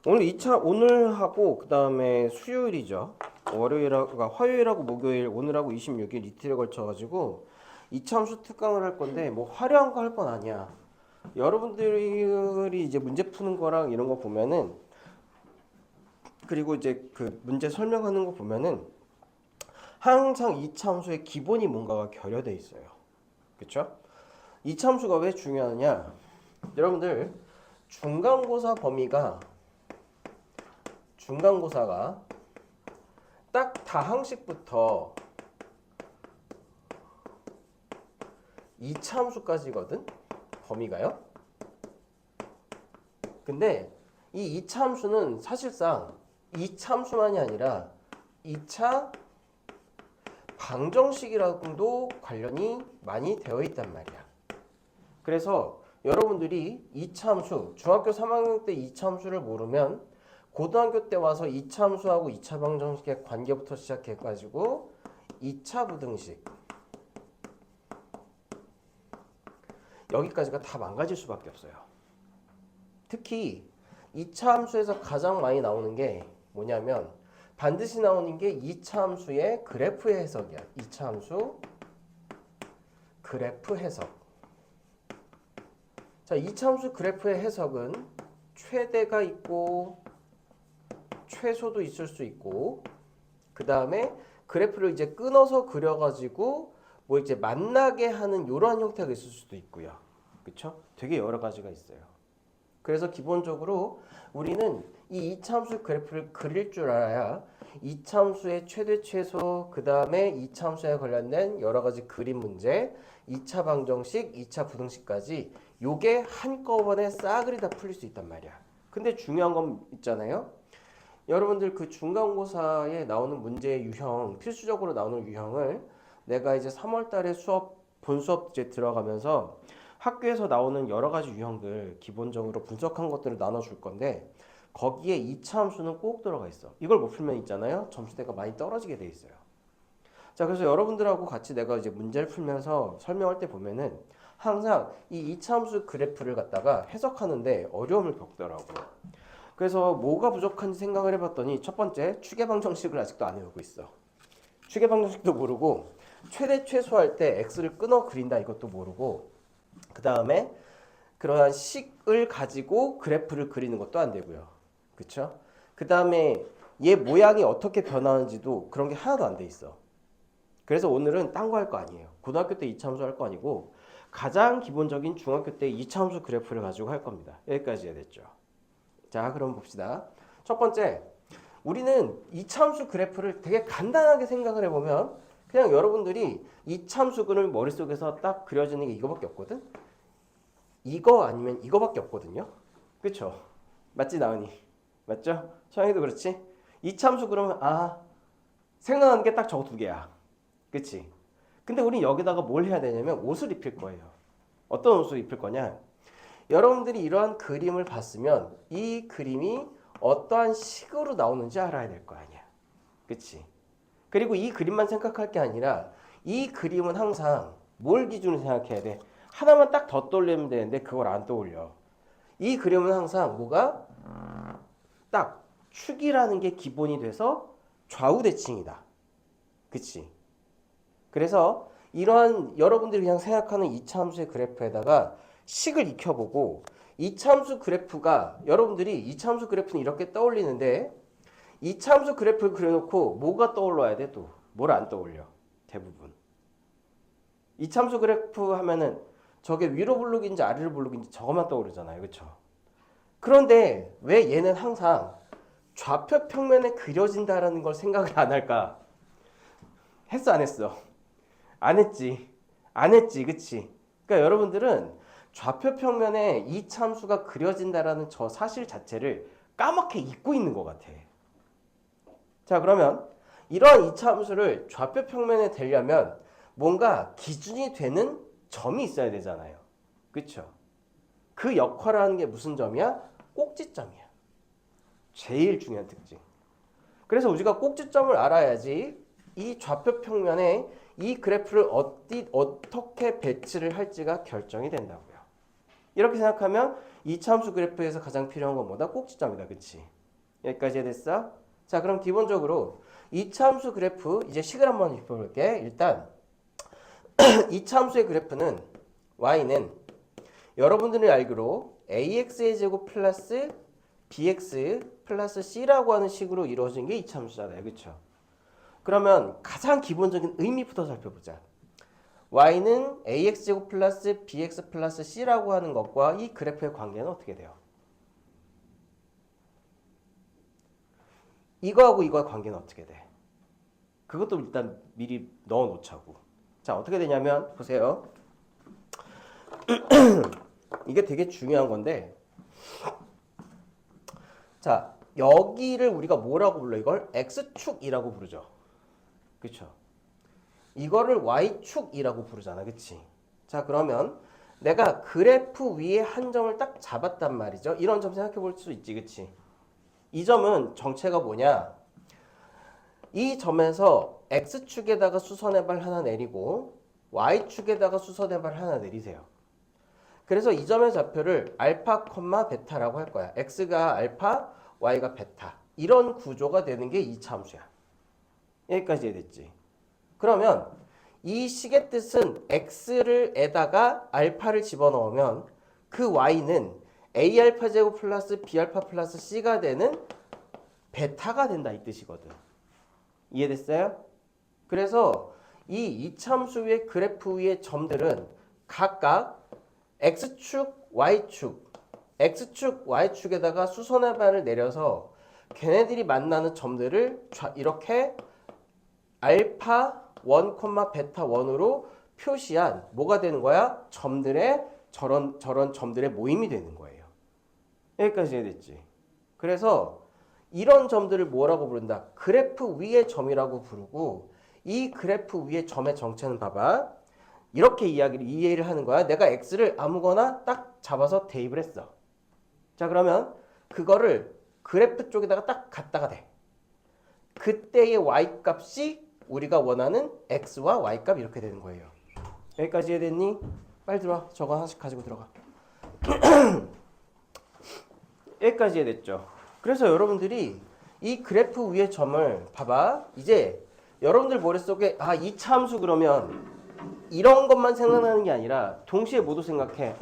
오늘 하고 그 다음에 수요일이죠. 화요일하고 목요일, 오늘하고 26일 이틀에 걸쳐가지고 2차 함수 특강을 할 건데 뭐 화려한 거 할 건 아니야. 여러분들이 이제 문제 푸는 거랑 이런 거 보면은 그리고 이제 그 문제 설명하는 거 보면은 항상 2차 함수의 기본이 뭔가가 결여돼 있어요. 그쵸? 2차 함수가 왜 중요하냐? 여러분들 중간고사가 딱 다항식부터 2차 함수까지거든? 범위가요? 근데 이 2차 함수는 사실상 2차 함수만이 아니라 2차 방정식이랑도 관련이 많이 되어 있단 말이야. 그래서 여러분들이 2차 함수, 중학교 3학년 때 2차 함수를 모르면 고등학교 때 와서 2차 함수하고 2차 방정식의 관계부터 시작해가지고 2차 부등식 여기까지가 다 망가질 수밖에 없어요. 특히 2차 함수에서 가장 많이 나오는 게 뭐냐면 반드시 나오는 게 2차 함수의 그래프의 해석이야. 2차 함수 그래프 해석. 자, 2차 함수 그래프의 해석은 최대가 있고 최소도 있을 수 있고 그 다음에 그래프를 이제 끊어서 그려가지고 뭐 이제 만나게 하는 이러한 형태가 있을 수도 있고요. 그쵸? 되게 여러 가지가 있어요. 그래서 기본적으로 우리는 이 2차 함수 그래프를 그릴 줄 알아야 2차 함수의 최대 최소 그 다음에 2차 함수에 관련된 여러 가지 그림 문제 2차 방정식, 2차 부등식까지 요게 한꺼번에 싸그리 다 풀릴 수 있단 말이야. 근데 중요한 건 있잖아요. 여러분들 그 중간고사에 나오는 문제의 유형, 필수적으로 나오는 유형을 내가 이제 3월 달에 본 수업 이제 들어가면서 학교에서 나오는 여러 가지 유형들 기본적으로 분석한 것들을 나눠줄 건데 거기에 2차 함수는 꼭 들어가 있어. 이걸 못 풀면 있잖아요. 점수대가 많이 떨어지게 돼 있어요. 자, 그래서 여러분들하고 같이 내가 이제 문제를 풀면서 설명할 때 보면은 항상 이 2차 함수 그래프를 갖다가 해석하는데 어려움을 겪더라고요. 그래서 뭐가 부족한지 생각을 해봤더니 첫 번째 추계 방정식을 아직도 안 외우고 있어. 추계 방정식도 모르고 최대 최소할 때 x를 끊어 그린다 이것도 모르고 그 다음에 그러한 식을 가지고 그래프를 그리는 것도 안 되고요. 그쵸? 그 다음에 얘 모양이 어떻게 변하는지도 그런 게 하나도 안 돼 있어. 그래서 오늘은 딴 거 할 거 아니에요. 고등학교 때 2차 함수 할 거 아니고 가장 기본적인 중학교 때 2차 함수 그래프를 가지고 할 겁니다. 여기까지 해야 됐죠. 자, 그럼 봅시다. 첫 번째, 우리는 2차 함수 그래프를 되게 간단하게 생각을 해보면 그냥 여러분들이 2차 함수근을 머릿속에서 딱 그려지는 게 이거밖에 없거든? 이거 아니면 이거밖에 없거든요? 그쵸? 맞지, 나은이? 맞죠? 서영이도 그렇지? 2차 함수 그러면 생각나는 게 딱 저거 두 개야. 그치? 근데 우린 여기다가 뭘 해야 되냐면 옷을 입힐 거예요. 어떤 옷을 입힐 거냐? 여러분들이 이러한 그림을 봤으면 이 그림이 어떠한 식으로 나오는지 알아야 될 거 아니야. 그치? 그리고 이 그림만 생각할 게 아니라 이 그림은 항상 뭘 기준으로 생각해야 돼? 하나만 딱 더 떠올리면 되는데 그걸 안 떠올려. 이 그림은 항상 뭐가? 딱 축이라는 게 기본이 돼서 좌우 대칭이다. 그치? 그래서 이러한 여러분들이 그냥 생각하는 2차 함수의 그래프에다가 식을 익혀보고 2차 함수 그래프가 여러분들이 2차 함수 그래프는 이렇게 떠올리는데 2차 함수 그래프를 그려놓고 뭐가 떠올라야 돼 또? 뭘 안 떠올려? 대부분. 2차 함수 그래프 하면은 저게 위로 블록인지 아래로 블록인지 저것만 떠오르잖아요. 그쵸? 그런데 왜 얘는 항상 좌표 평면에 그려진다라는 걸 생각을 안 할까? 했어 안 했어? 안 했지. 안 했지. 그치? 그러니까 여러분들은 좌표 평면에 이 참수가 그려진다라는 저 사실 자체를 까맣게 잊고 있는 것 같아. 자, 그러면 이러한 이 참수를 좌표 평면에 대려면 뭔가 기준이 되는 점이 있어야 되잖아요. 그쵸? 그 역할을 하는 게 무슨 점이야? 꼭지점이야. 제일 중요한 특징. 그래서 우리가 꼭지점을 알아야지 이 좌표 평면에 이 그래프를 어떻게 배치를 할지가 결정이 된다고요. 이렇게 생각하면 이차함수 그래프에서 가장 필요한 건 뭐다? 꼭지점이다. 그치? 여기까지 됐어? 자, 그럼 기본적으로 이차함수 그래프 이제 식을 한번 짚어볼게. 일단 이차함수의 그래프는 y는 여러분들이 알기로 ax의 제곱 플러스 bx 플러스 c라고 하는 식으로 이루어진 게 이차함수잖아요. 그쵸? 그러면 가장 기본적인 의미부터 살펴보자. y는 ax제곱 플러스 bx 플러스 c라고 하는 것과 이 그래프의 관계는 어떻게 돼요? 이거하고 이거의 관계는 어떻게 돼? 그것도 일단 미리 넣어 놓자고. 자, 어떻게 되냐면 보세요. 이게 되게 중요한 건데, 자, 여기를 우리가 뭐라고 불러? 이걸 x축이라고 부르죠. 그쵸? 이거를 y축이라고 부르잖아. 그치? 자, 그러면 내가 그래프 위에 한 점을 딱 잡았단 말이죠. 이런 점 생각해 볼 수 있지. 그치? 이 점은 정체가 뭐냐? 이 점에서 x축에다가 수선의 발 하나 내리고 y축에다가 수선의 발 하나 내리세요. 그래서 이 점의 좌표를 알파, 베타라고 할 거야. x가 알파, y가 베타. 이런 구조가 되는 게 이차함수야. 여기까지 이해됐지? 그러면 이 식의 뜻은 x를 에다가 알파를 집어넣으면 그 y는 a알파 제곱 플러스 b알파 플러스 c가 되는 베타가 된다 이 뜻이거든. 이해됐어요? 그래서 이 이차함수의 그래프 위의 점들은 각각 x축, y축에다가 수선의 반을 내려서 걔네들이 만나는 점들을 이렇게 알파 1, 베타 1으로 표시한 뭐가 되는 거야? 점들의 저런 점들의 모임이 되는 거예요. 여기까지 이해됐지? 그래서 이런 점들을 뭐라고 부른다? 그래프 위의 점이라고 부르고 이 그래프 위의 점의 정체는 봐봐. 이렇게 이해를 하는 거야. 내가 x를 아무거나 딱 잡아서 대입을 했어. 자, 그러면 그거를 그래프 쪽에다가 딱 갖다가 대. 그때의 y 값이 우리가 원하는 x와 y 값 이렇게 되는 거예요. 여기까지 이해됐니? 빨리 들어와. 저거 하나씩 가지고 들어가. 여기까지 이해됐죠? 그래서 여러분들이 이 그래프 위의 점을 봐봐. 이제 여러분들 머릿속에 이차함수 그러면 이런 것만 생각나는 게 아니라 동시에 모두 생각해.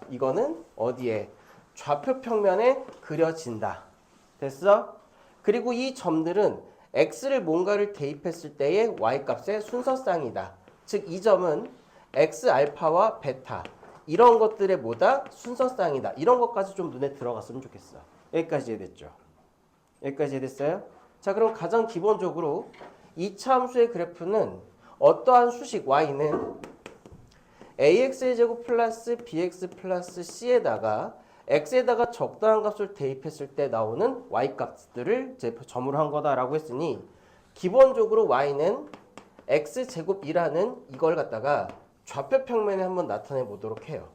이거는 어디에? 좌표 평면에 그려진다. 됐어? 그리고 이 점들은 x를 뭔가를 대입했을 때의 y값의 순서쌍이다. 즉 이 점은 x 알파와 베타 이런 것들의 뭐다? 순서쌍이다. 이런 것까지 좀 눈에 들어갔으면 좋겠어. 여기까지 이해됐죠? 여기까지 이해됐어요? 자, 그럼 가장 기본적으로 이차함수의 그래프는 어떠한 수식 y는 ax의 제곱 플러스 bx 플러스 c에다가 x에다가 적당한 값을 대입했을 때 나오는 y 값들을 이제 점으로 한 거다라고 했으니 기본적으로 y는 x제곱이라는 이걸 갖다가 좌표 평면에 한번 나타내 보도록 해요.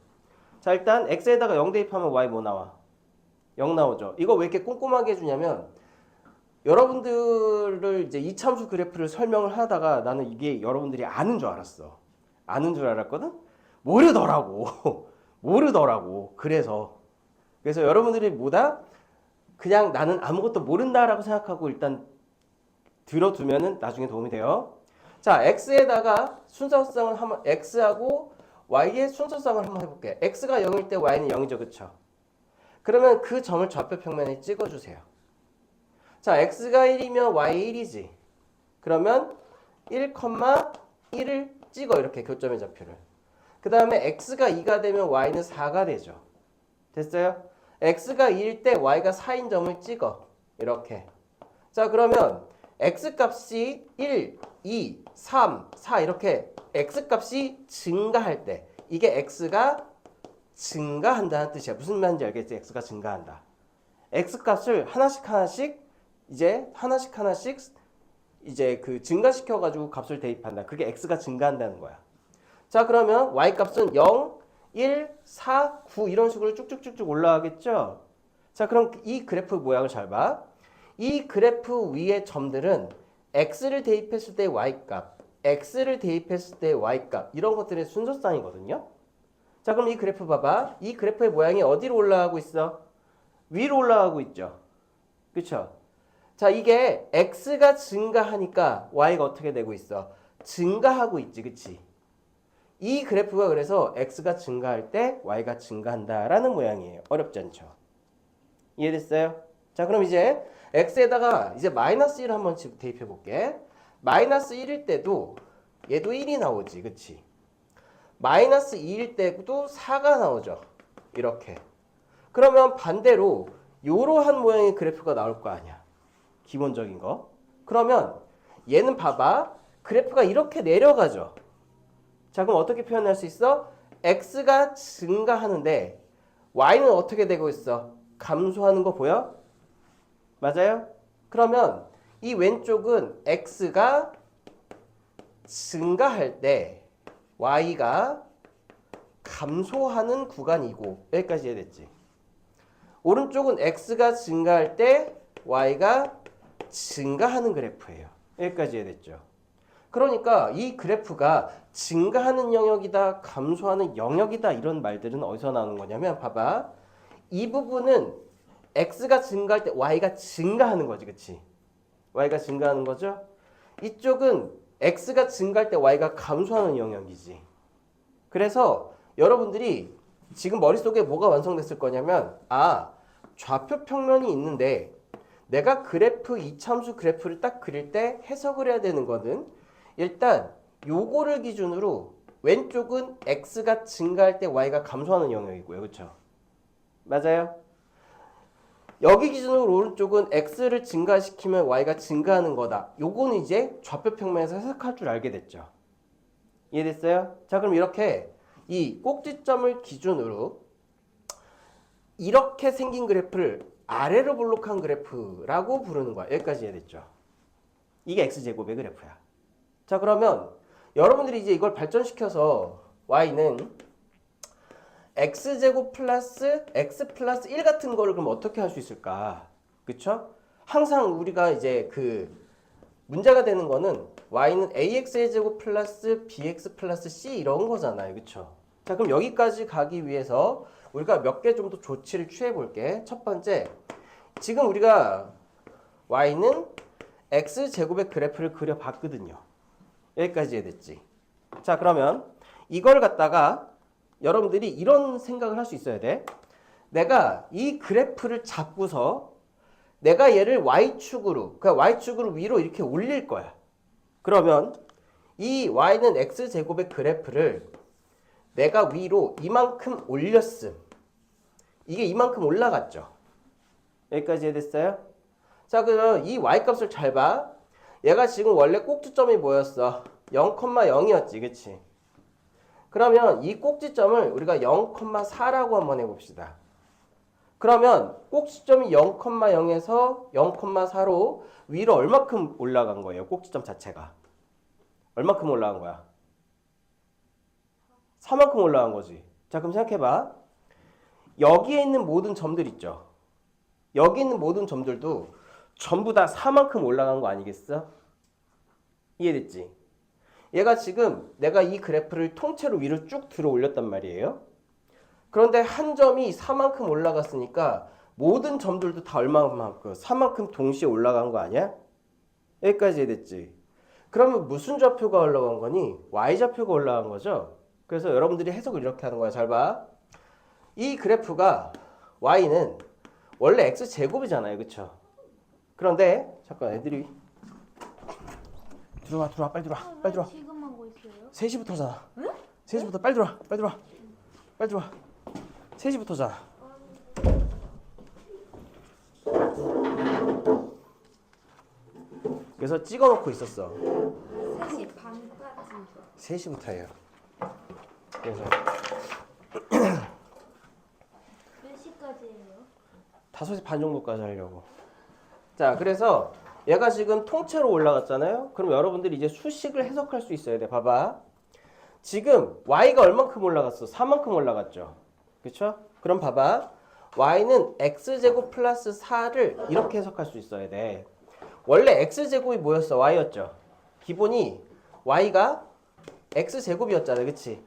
자, 일단 x에다가 0 대입하면 y 뭐 나와? 0 나오죠. 이거 왜 이렇게 꼼꼼하게 해주냐면 여러분들을 이제 이차함수 그래프를 설명을 하다가 나는 이게 여러분들이 아는 줄 알았어. 아는 줄 알았거든? 모르더라고. 모르더라고. 그래서 여러분들이 뭐다? 그냥 나는 아무것도 모른다라고 생각하고 일단 들어두면은 나중에 도움이 돼요. 자, x에다가 순서쌍을 한번 x하고 y의 순서쌍을 한번 해볼게. x가 0일 때 y는 0이죠, 그쵸? 그러면 그 점을 좌표 평면에 찍어주세요. 자, x가 1이면 y 1이지. 그러면 1,1을 찍어 이렇게 교점의 좌표를. 그 다음에 x가 2가 되면 y는 4가 되죠. 됐어요? x가 2일 때 y가 4인 점을 찍어. 이렇게. 자, 그러면 x값이 1, 2, 3, 4 이렇게 x값이 증가할 때 이게 x가 증가한다는 뜻이야. 무슨 말인지 알겠지? x가 증가한다. x값을 하나씩 이제 이제 그 증가시켜 가지고 값을 대입한다. 그게 x가 증가한다는 거야. 자, 그러면 y값은 0, 1, 4, 9 이런 식으로 쭉쭉쭉쭉 올라가겠죠? 자, 그럼 이 그래프 모양을 잘 봐. 이 그래프 위의 점들은 x를 대입했을 때 y값, x를 대입했을 때 y값 이런 것들의 순서쌍이거든요. 자, 그럼 이 그래프 봐봐. 이 그래프의 모양이 어디로 올라가고 있어? 위로 올라가고 있죠. 그쵸? 자, 이게 x가 증가하니까 y가 어떻게 되고 있어? 증가하고 있지, 그치? 이 그래프가 그래서 x가 증가할 때 y가 증가한다라는 모양이에요. 어렵지 않죠? 이해됐어요? 자, 그럼 이제 x에다가 이제 마이너스 1을 한번 대입해 볼게. 마이너스 1일 때도 얘도 1이 나오지, 그치? 마이너스 2일 때도 4가 나오죠. 이렇게. 그러면 반대로 이러한 모양의 그래프가 나올 거 아니야. 기본적인 거. 그러면 얘는 봐봐. 그래프가 이렇게 내려가죠. 자, 그럼 어떻게 표현할 수 있어? x가 증가하는데 y는 어떻게 되고 있어? 감소하는 거 보여? 맞아요? 그러면 이 왼쪽은 x가 증가할 때 y가 감소하는 구간이고 여기까지 이해됐지? 오른쪽은 x가 증가할 때 y가 증가하는 그래프예요. 여기까지 이해됐죠? 그러니까 이 그래프가 증가하는 영역이다, 감소하는 영역이다 이런 말들은 어디서 나오는 거냐면 봐봐. 이 부분은 x가 증가할 때 y가 증가하는 거지, 그치? y가 증가하는 거죠? 이쪽은 x가 증가할 때 y가 감소하는 영역이지. 그래서 여러분들이 지금 머릿속에 뭐가 완성됐을 거냐면 좌표 평면이 있는데 내가 그래프 이참수 그래프를 딱 그릴 때 해석을 해야 되는 거는 일단 요거를 기준으로 왼쪽은 x가 증가할 때 y가 감소하는 영역이고요. 그렇죠? 맞아요? 여기 기준으로 오른쪽은 x를 증가시키면 y가 증가하는 거다. 요거는 이제 좌표 평면에서 해석할 줄 알게 됐죠. 이해됐어요? 자, 그럼 이렇게 이 꼭지점을 기준으로 이렇게 생긴 그래프를 아래로 볼록한 그래프라고 부르는 거야. 여기까지 이해됐죠? 이게 x제곱의 그래프야. 자, 그러면 여러분들이 이제 이걸 발전시켜서 y는 x제곱 플러스 x 플러스 1 같은 거를 그럼 어떻게 할 수 있을까? 그쵸? 항상 우리가 이제 그 문제가 되는 거는 y는 ax의 제곱 플러스 bx 플러스 c 이런 거잖아요. 그쵸? 자, 그럼 여기까지 가기 위해서 우리가 몇 개 정도 조치를 취해 볼게. 첫 번째, 지금 우리가 y는 x제곱의 그래프를 그려봤거든요. 여기까지 이해됐지? 자, 그러면 이걸 갖다가 여러분들이 이런 생각을 할 수 있어야 돼. 내가 이 그래프를 잡고서 내가 얘를 y축으로, 그러니까 y축으로 위로 이렇게 올릴 거야. 그러면 이 y는 x제곱의 그래프를 내가 위로 이만큼 올렸음. 이게 이만큼 올라갔죠. 여기까지 이해됐어요? 자, 그럼 이 y값을 잘 봐. 얘가 지금 원래 꼭지점이 뭐였어? 0,0이었지, 그치? 그러면 이 꼭지점을 우리가 0,4라고 한번 해봅시다. 그러면 꼭지점이 0,0에서 0,4로 위로 얼마큼 올라간 거예요? 꼭지점 자체가. 얼마큼 올라간 거야? 4만큼 올라간 거지. 자, 그럼 생각해봐. 여기에 있는 모든 점들 있죠? 여기 있는 모든 점들도 전부 다 4만큼 올라간 거 아니겠어? 이해됐지? 얘가 지금 내가 이 그래프를 통째로 위로 쭉 들어 올렸단 말이에요. 그런데 한 점이 4만큼 올라갔으니까 모든 점들도 다 얼마만큼 4만큼 동시에 올라간 거 아니야? 여기까지 이해됐지? 그러면 무슨 좌표가 올라간 거니? y좌표가 올라간 거죠? 그래서 여러분들이 해석을 이렇게 하는 거야. 잘 봐. 이 그래프가 y는 원래 x제곱이잖아요. 그쵸? 그런데 잠깐 애들이 들어와 빨리 들어와. 지금 하고 있어요? 3시부터잖아. 응? 3시부터 빨리 들어와. 3시부터잖아. 그래서 찍어놓고 있었어. 3시 반까지. 3시부터예요. 그래서 몇 시까지예요? 5시 반 정도까지 하려고. 자, 그래서 얘가 지금 통째로 올라갔잖아요. 그럼 여러분들이 이제 수식을 해석할 수 있어야 돼. 봐봐. 지금 y가 얼만큼 올라갔어? 4만큼 올라갔죠. 그쵸? 그럼 봐봐. y는 x제곱 플러스 4를 이렇게 해석할 수 있어야 돼. 원래 x제곱이 뭐였어? y였죠. 기본이 y가 x제곱이었잖아. 그치?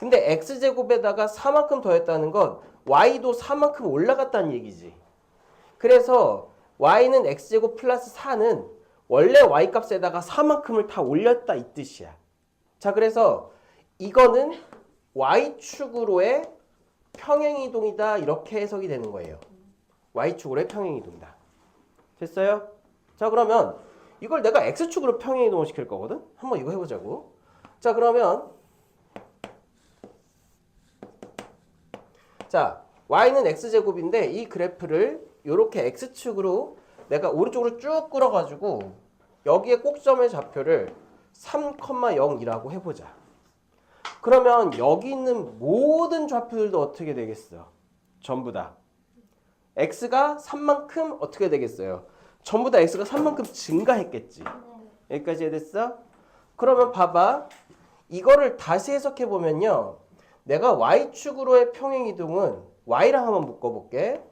근데 x제곱에다가 4만큼 더했다는 건 y도 4만큼 올라갔다는 얘기지. 그래서 y는 x제곱 플러스 4는 원래 y값에다가 4만큼을 다 올렸다 이 뜻이야. 자, 그래서 이거는 y축으로의 평행이동이다 이렇게 해석이 되는 거예요. y축으로의 평행이동이다. 됐어요? 자, 그러면 이걸 내가 x축으로 평행이동을 시킬 거거든? 한번 이거 해보자고. 자, 그러면 자, y는 x제곱인데 이 그래프를 이렇게 x축으로 내가 오른쪽으로 쭉 끌어가지고 여기에 꼭점의 좌표를 3,0이라고 해보자. 그러면 여기 있는 모든 좌표들도 어떻게 되겠어? 전부 다. x가 3만큼 어떻게 되겠어요? 전부 다 x가 3만큼 증가했겠지. 여기까지 됐어? 그러면 봐봐. 이거를 다시 해석해 보면요. 내가 y축으로의 평행이동은 y랑 한번 묶어볼게.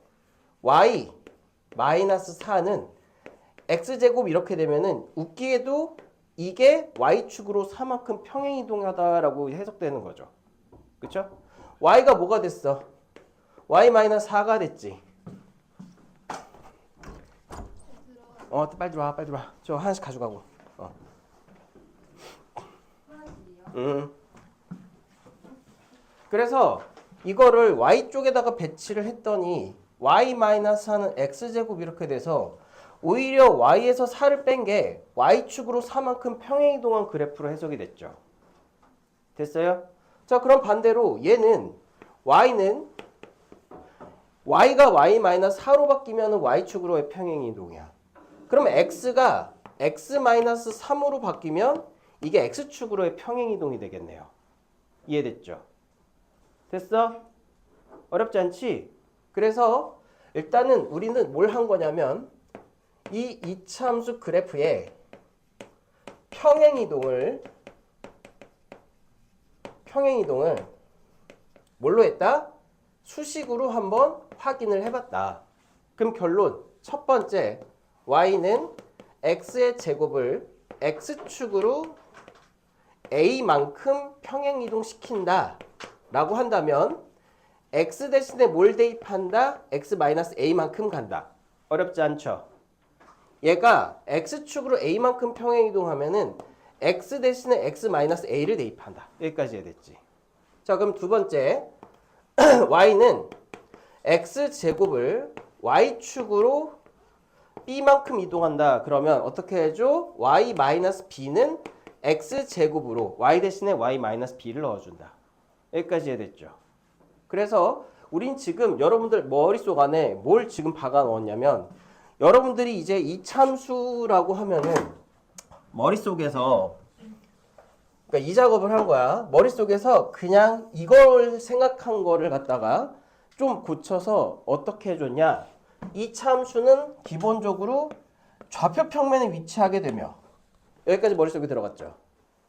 y 마이너스 4는 x제곱 이렇게 되면은 웃기게도 이게 y축으로 4만큼 평행이동하다라고 해석되는 거죠. 그쵸? y가 뭐가 됐어? y 마이너스 4가 됐지. 빨리 들어와, 빨리 들어와. 저 하나씩 가져가고. 그래서 이거를 y쪽에다가 배치를 했더니 y 마이너스 4는 x제곱 이렇게 돼서 오히려 y에서 4를 뺀 게 y축으로 4만큼 평행이동한 그래프로 해석이 됐죠. 됐어요? 자, 그럼 반대로 얘는 y가 y 마이너스 4로 바뀌면 y축으로의 평행이동이야. 그러면 x가 x 마이너스 3으로 바뀌면 이게 x축으로의 평행이동이 되겠네요. 이해됐죠? 됐어? 어렵지 않지? 그래서 일단은 우리는 뭘 한 거냐면 이 이차함수 그래프의 평행이동을 뭘로 했다? 수식으로 한번 확인을 해봤다. 그럼 결론 첫 번째 y는 x의 제곱을 x축으로 a만큼 평행이동시킨다 라고 한다면 x 대신에 뭘 대입한다? x-a만큼 간다. 어렵지 않죠? 얘가 x축으로 a만큼 평행이동하면은 x 대신에 x-a를 대입한다. 여기까지 해야 됐지. 자, 그럼 두 번째 y는 x제곱을 y축으로 b만큼 이동한다. 그러면 어떻게 해줘? y-b는 x제곱으로 y 대신에 y-b를 넣어준다. 여기까지 해야 됐죠. 그래서 우린 지금 여러분들 머릿속 안에 뭘 지금 박아 넣었냐면 여러분들이 이제 이차함수라고 하면은 머릿속에서 그러니까 이 작업을 한 거야. 머릿속에서 그냥 이걸 생각한 거를 갖다가 좀 고쳐서 어떻게 해줬냐. 이차함수는 기본적으로 좌표 평면에 위치하게 되며 여기까지 머릿속에 들어갔죠.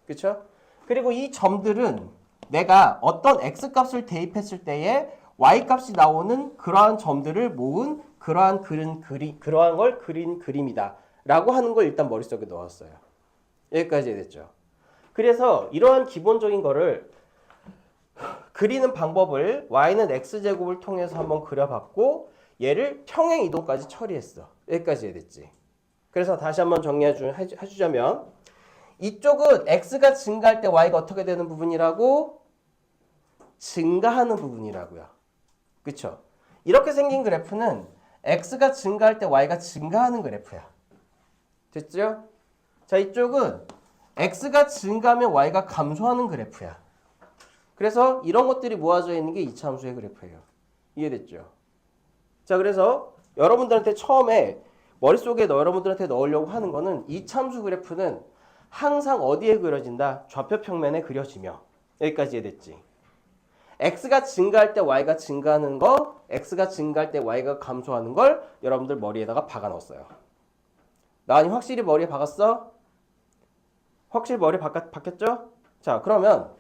그렇죠? 그리고 이 점들은 내가 어떤 x값을 대입했을 때에 y값이 나오는 그러한 점들을 모은 그러한 걸 그린 그림이다 라고 하는 걸 일단 머릿속에 넣었어요. 여기까지 됐죠. 그래서 이러한 기본적인 거를 그리는 방법을 y는 x제곱을 통해서 한번 그려봤고 얘를 평행이동까지 처리했어. 여기까지 됐지. 그래서 다시 한번 정리해주자면 이쪽은 x가 증가할 때 y가 어떻게 되는 부분이라고? 증가하는 부분이라고요. 그쵸? 이렇게 생긴 그래프는 x가 증가할 때 y가 증가하는 그래프야. 됐죠? 자, 이쪽은 x가 증가하면 y가 감소하는 그래프야. 그래서 이런 것들이 모아져 있는 게 이차함수의 그래프예요. 이해됐죠? 자, 그래서 여러분들한테 처음에 머릿속에 여러분들한테 넣으려고 하는 거는 이차함수 그래프는 항상 어디에 그려진다? 좌표 평면에 그려지며. 여기까지 이해됐지? x가 증가할 때 y가 증가하는 거, x가 증가할 때 y가 감소하는 걸 여러분들 머리에다가 박아 넣었어요. 나은이 확실히 머리에 박았어? 확실히 머리에 박혔죠? 자, 그러면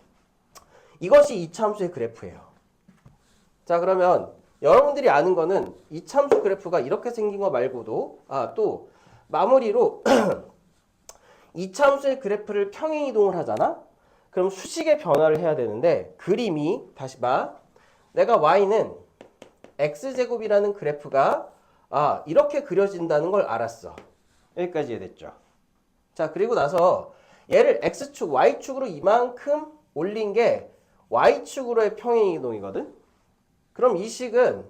이것이 이차함수의 그래프예요. 자, 그러면 여러분들이 아는 거는 이차함수 그래프가 이렇게 생긴 거 말고도 또 마무리로 이차함수의 그래프를 평행이동을 하잖아? 그럼 수식의 변화를 해야 되는데 그림이 다시 봐. 내가 y는 x제곱이라는 그래프가 이렇게 그려진다는 걸 알았어. 여기까지 이해됐죠? 자, 그리고 나서 얘를 x축, y축으로 이만큼 올린 게 y축으로의 평행이동이거든? 그럼 이 식은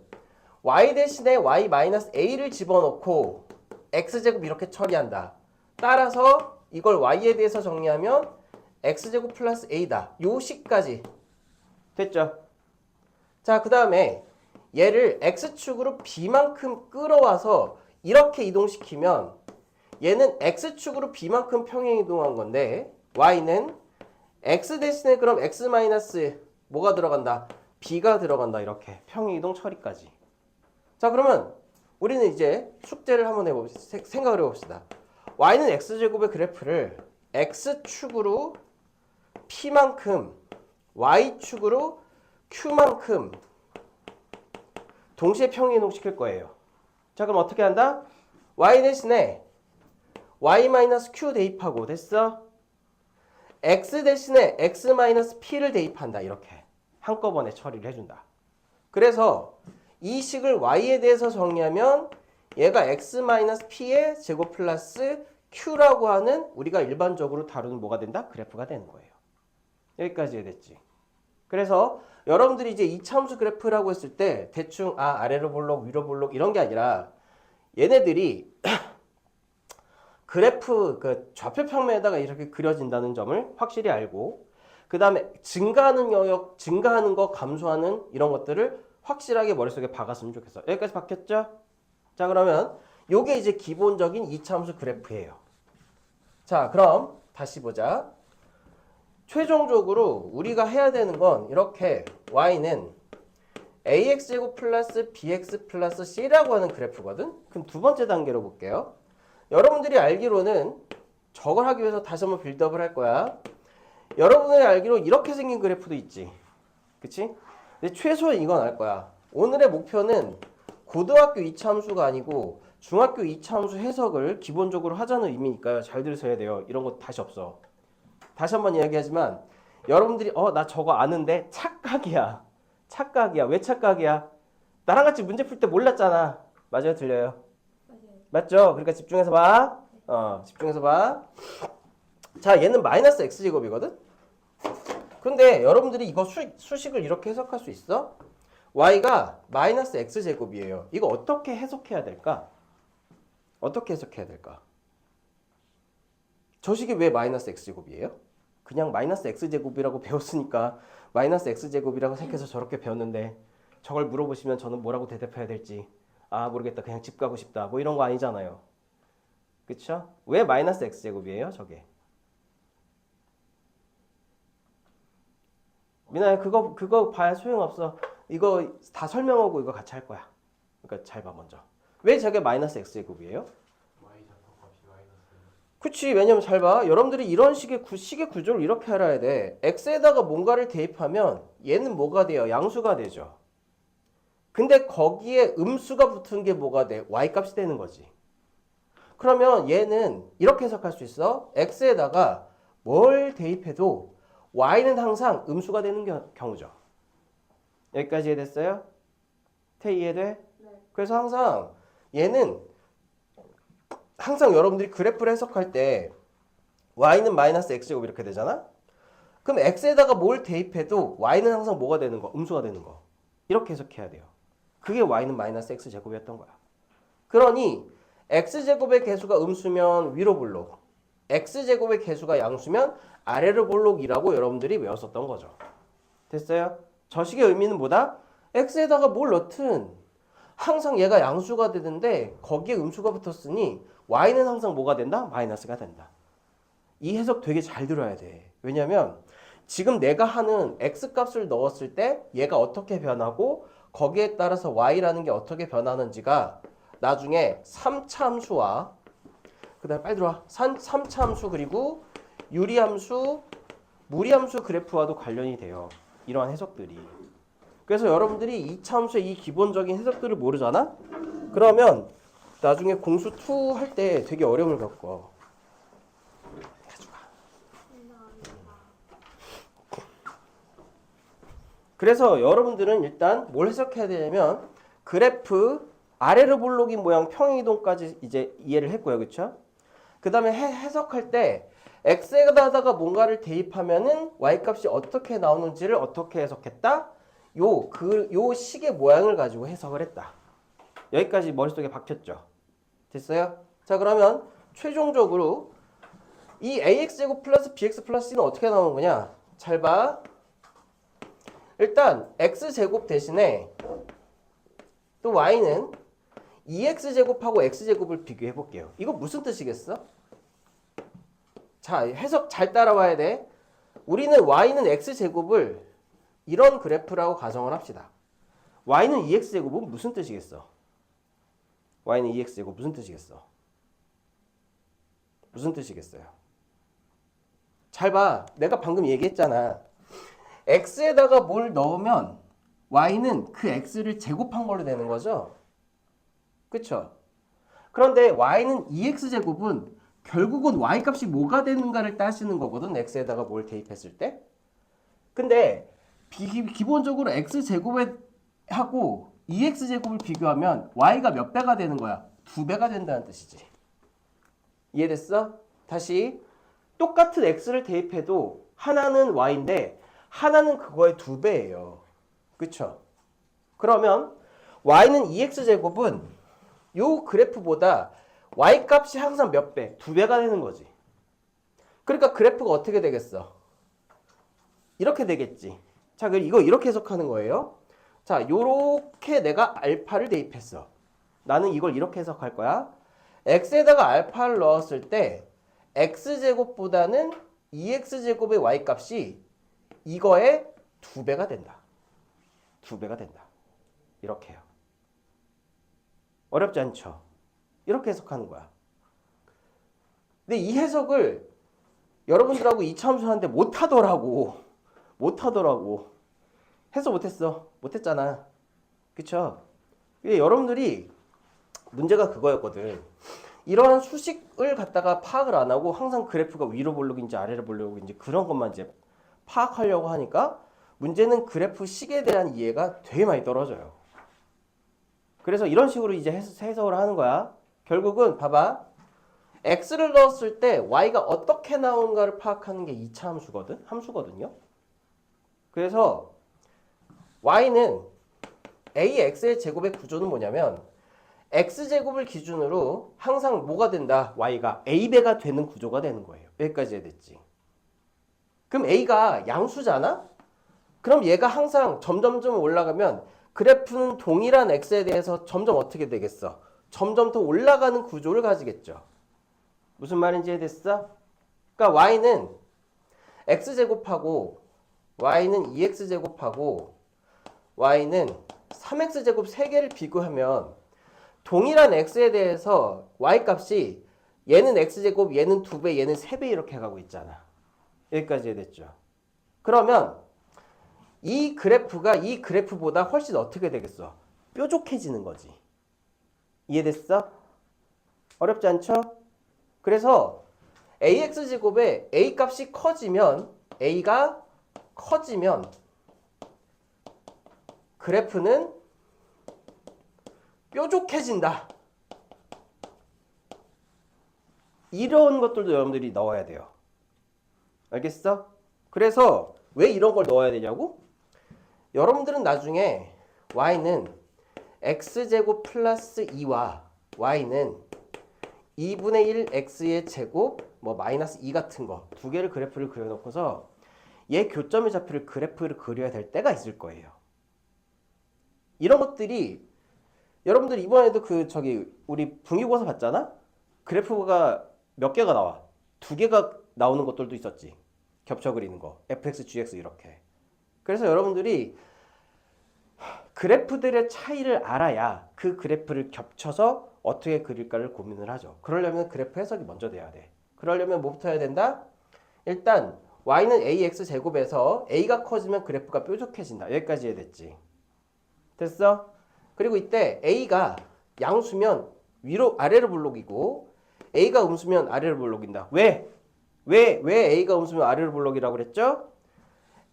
y 대신에 y 마이너스 a를 집어넣고 x제곱 이렇게 처리한다. 따라서 이걸 y에 대해서 정리하면 x제곱 플러스 a다. 요 식까지 됐죠? 자, 그 다음에 얘를 x축으로 b만큼 끌어와서 이렇게 이동시키면 얘는 x축으로 b만큼 평행이동한 건데 y는 x 대신에 그럼 x 마이너스 뭐가 들어간다? b가 들어간다. 이렇게 평행이동 처리까지. 자, 그러면 우리는 이제 숙제를 한번 생각을 해봅시다. y는 x제곱의 그래프를 x축으로 p만큼 y축으로 q만큼 동시에 평행이동 시킬 거예요. 자, 그럼 어떻게 한다? y 대신에 y-q 대입하고 됐어? x 대신에 x-p를 대입한다. 이렇게 한꺼번에 처리를 해준다. 그래서 이 식을 y에 대해서 정리하면 얘가 x-p의 제곱 플러스 q라고 하는 우리가 일반적으로 다루는 뭐가 된다? 그래프가 되는 거예요. 여기까지 이해됐지? 그래서 여러분들이 이제 이차함수 그래프라고 했을 때 대충 아래로 볼록 위로 볼록 이런 게 아니라 얘네들이 그래프 그 좌표 평면에다가 이렇게 그려진다는 점을 확실히 알고 그 다음에 증가하는 영역, 증가하는 거, 감소하는 이런 것들을 확실하게 머릿속에 박았으면 좋겠어. 여기까지 박혔죠? 자, 그러면 요게 이제 기본적인 이차함수 그래프예요. 자, 그럼 다시 보자. 최종적으로 우리가 해야 되는 건 이렇게 y는 ax제곱 플러스 bx 플러스 c라고 하는 그래프거든? 그럼 두 번째 단계로 볼게요. 여러분들이 알기로는 저걸 하기 위해서 다시 한번 빌드업을 할 거야. 여러분들이 알기로 이렇게 생긴 그래프도 있지. 그치? 근데 최소한 이건 알 거야. 오늘의 목표는 고등학교 이차함수가 아니고 중학교 이차함수 해석을 기본적으로 하자는 의미니까요. 잘 들으셔야 돼요. 이런 거 다시 없어. 다시 한번 이야기하지만 여러분들이 나 저거 아는데 착각이야. 착각이야. 왜 착각이야? 나랑 같이 문제 풀 때 몰랐잖아. 맞아요? 들려요? 맞아요. 맞죠? 그러니까 집중해서 봐. 집중해서 봐. 자, 얘는 마이너스 x제곱이거든? 근데 여러분들이 이거 수식을 이렇게 해석할 수 있어? y가 마이너스 x제곱이에요. 이거 어떻게 해석해야 될까? 어떻게 해석해야 될까? 저 식이 왜 마이너스 x제곱이에요? 그냥 마이너스 x제곱이라고 배웠으니까 마이너스 x제곱이라고 생각해서 저렇게 배웠는데 저걸 물어보시면 저는 뭐라고 대답해야 될지 모르겠다. 그냥 집 가고 싶다. 뭐 이런 거 아니잖아요. 그쵸? 왜 마이너스 x제곱이에요? 저게. 미나야 그거 봐야 소용없어. 이거 다 설명하고 이거 같이 할 거야. 그러니까 잘 봐 먼저. 왜 저게 마이너스 x제곱이에요? 그치. 왜냐면 잘 봐. 여러분들이 이런 식의 구조를 이렇게 알아야 돼. x에다가 뭔가를 대입하면 얘는 뭐가 돼요? 양수가 되죠. 근데 거기에 음수가 붙은 게 뭐가 돼? y값이 되는 거지. 그러면 얘는 이렇게 해석할 수 있어. x에다가 뭘 대입해도 y는 항상 음수가 되는 경우죠. 여기까지 이해됐어요? 이해돼? 네. 그래서 얘는 항상 여러분들이 그래프를 해석할 때 y는 마이너스 x제곱 이렇게 되잖아? 그럼 x에다가 뭘 대입해도 y는 항상 뭐가 되는 거? 음수가 되는 거. 이렇게 해석해야 돼요. 그게 y는 마이너스 x제곱이었던 거야. 그러니 x제곱의 개수가 음수면 위로 볼록, x제곱의 개수가 양수면 아래로 볼록이라고 여러분들이 외웠었던 거죠. 됐어요? 저 식의 의미는 뭐다? x에다가 뭘 넣든 항상 얘가 양수가 되는데 거기에 음수가 붙었으니 y는 항상 뭐가 된다? 마이너스가 된다. 이 해석 되게 잘 들어야 돼. 왜냐면 지금 내가 하는 x값을 넣었을 때 얘가 어떻게 변하고 거기에 따라서 y라는 게 어떻게 변하는지가 나중에 3차 함수와 그 다음에 빨리 들어와. 3차 함수 그리고 유리함수, 무리함수 그래프와도 관련이 돼요. 이러한 해석들이. 그래서 여러분들이 2차 함수의 이 기본적인 해석들을 모르잖아? 그러면 나중에 공수 2 할 때 되게 어려움을 겪어. 그래서 여러분들은 일단 뭘 해석해야 되냐면 그래프 아래로 볼록인 모양 평행이동까지 이제 이해를 했고요. 그렇죠? 그 다음에 해석할 때 x에다가 뭔가를 대입하면은 y값이 어떻게 나오는지를 어떻게 해석했다? 요 식의 모양을 가지고 해석을 했다. 여기까지 머릿속에 박혔죠? 됐어요? 자, 그러면 최종적으로 이 ax제곱 플러스 bx 플러스 c는 어떻게 나오는 거냐? 잘 봐. 일단 x제곱 대신에 또 y는 2x제곱하고 x제곱을 비교해 볼게요. 이거 무슨 뜻이겠어? 자, 해석 잘 따라와야 돼. 우리는 y는 x제곱을 이런 그래프라고 가정을 합시다. y는 2x제곱은 무슨 뜻이겠어? y는 2x제곱 무슨 뜻이겠어? 무슨 뜻이겠어요? 잘 봐. 내가 방금 얘기했잖아. x에다가 뭘 넣으면 y는 그 x를 제곱한 걸로 되는 거죠. 그쵸? 그런데 y는 2x제곱은 결국은 y값이 뭐가 되는가를 따지는 거거든. x에다가 뭘 대입했을 때. 근데 기본적으로 x제곱에 하고 2x제곱을 비교하면 y가 몇 배가 되는 거야? 2배가 된다는 뜻이지. 이해됐어? 다시 똑같은 x를 대입해도 하나는 y인데 하나는 그거의 2배예요. 그쵸? 그러면 y는 2x제곱은 요 그래프보다 y값이 항상 몇 배? 2배가 되는 거지. 그러니까 그래프가 어떻게 되겠어? 이렇게 되겠지. 자, 이거 이렇게 해석하는 거예요. 자, 요렇게 내가 알파를 대입했어. 나는 이걸 이렇게 해석할 거야. x에다가 알파를 넣었을 때 x제곱보다는 2x제곱의 y값이 이거의 2배가 된다. 2배가 된다. 이렇게요. 어렵지 않죠? 이렇게 해석하는 거야. 근데 이 해석을 여러분들하고 이차함수 하는데 못하더라고. 해서 못했어. 못했잖아. 그쵸? 여러분들이 문제가 그거였거든. 이러한 수식을 갖다가 파악을 안 하고 항상 그래프가 위로 볼록인지 아래로 볼록인지 그런 것만 이제 파악하려고 하니까 문제는 그래프 식에 대한 이해가 되게 많이 떨어져요. 그래서 이런 식으로 이제 해석을 하는 거야. 결국은 봐봐. x를 넣었을 때 y가 어떻게 나오는가를 파악하는 게 2차 함수거든요. 그래서 y는 ax의 제곱의 구조는 뭐냐면 x제곱을 기준으로 항상 뭐가 된다? y가 a배가 되는 구조가 되는 거예요. 여기까지 해야됐지. 그럼 a가 양수잖아? 그럼 얘가 항상 점점점 올라가면 그래프는 동일한 x에 대해서 점점 어떻게 되겠어? 점점 더 올라가는 구조를 가지겠죠. 무슨 말인지 이해됐어? 그러니까 y는 x제곱하고 y는 2x제곱하고 y는 3x제곱 3개를 비교하면 동일한 x에 대해서 y값이 얘는 x제곱, 얘는 2배, 얘는 3배 이렇게 가고 있잖아. 여기까지 이해됐죠? 그러면 이 그래프가 이 그래프보다 훨씬 어떻게 되겠어? 뾰족해지는 거지. 이해됐어? 어렵지 않죠? 그래서 ax제곱에 a값이 커지면 a가 커지면 그래프는 뾰족해진다. 이런 것들도 여러분들이 넣어야 돼요. 알겠어? 그래서 왜 이런 걸 넣어야 되냐고? 여러분들은 나중에 y는 x제곱 플러스 2와 y는 2분의 1 x의 제곱 뭐 마이너스 2 같은 거 두 개를 그래프를 그려놓고서 얘 교점의 좌표를 그래프를 그려야 될 때가 있을 거예요. 이런 것들이 여러분들 이번에도 우리 분기고사 봤잖아? 그래프가 몇 개가 나와? 2개가 나오는 것들도 있었지. 겹쳐 그리는 거. fx, gx 이렇게. 그래서 여러분들이 그래프들의 차이를 알아야 그 그래프를 겹쳐서 어떻게 그릴까를 고민을 하죠. 그러려면 그래프 해석이 먼저 돼야 돼. 그러려면 뭐부터 해야 된다? 일단 y는 ax 제곱에서 a가 커지면 그래프가 뾰족해진다. 여기까지 해야됐지. 됐어? 그리고 이때 a가 양수면 위로 아래로 볼록이고 a가 음수면 아래로 볼록인다. 왜 a가 음수면 아래로 볼록이라고 그랬죠?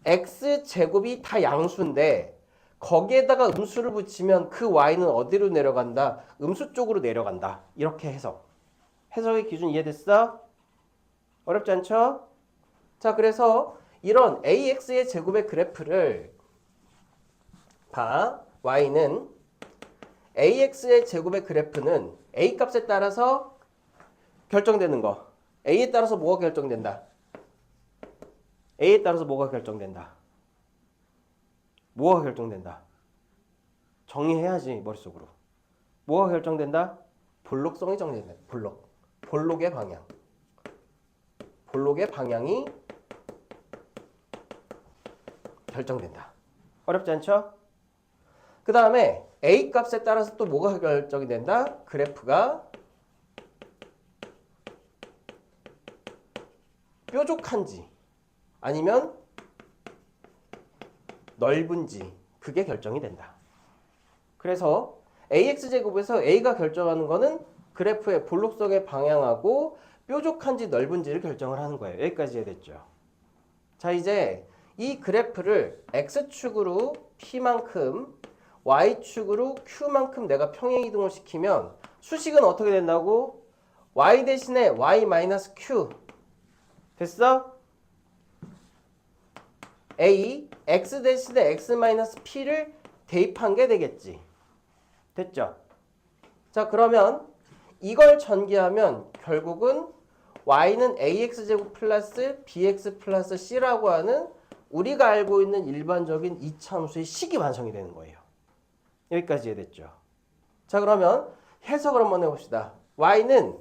x제곱이 다 양수인데 거기에다가 음수를 붙이면 그 y는 어디로 내려간다? 음수 쪽으로 내려간다. 이렇게 해석. 해석의 기준 이해됐어? 어렵지 않죠? 자, 그래서 이런 ax의 제곱의 그래프를 봐. y는 ax의 제곱의 그래프는 a 값에 따라서 결정되는 거. a에 따라서 뭐가 결정된다? a에 따라서 뭐가 결정된다? 뭐가 결정된다? 정리해야지 머릿속으로. 뭐가 결정된다? 볼록성이 정리된다. 볼록의 방향. 볼록의 방향이 결정된다. 어렵지 않죠? 그 다음에 a 값에 따라서 또 뭐가 결정이 된다? 그래프가 뾰족한지 아니면 넓은지 그게 결정이 된다. 그래서 ax제곱에서 a가 결정하는 거는 그래프의 볼록성의 방향하고 뾰족한지 넓은지를 결정을 하는 거예요. 여기까지 이해됐죠? 자, 이제 이 그래프를 x축으로 p만큼 y축으로 q만큼 내가 평행이동을 시키면 수식은 어떻게 된다고? y 대신에 y-q 됐어? a, x 대신에 x-p를 대입한 게 되겠지. 됐죠? 자, 그러면 이걸 전개하면 결국은 y는 ax제곱 플러스 bx 플러스 c라고 하는 우리가 알고 있는 일반적인 이차함수의 식이 완성이 되는 거예요. 여기까지 이해됐죠? 자, 그러면 해석을 한번 해봅시다. y는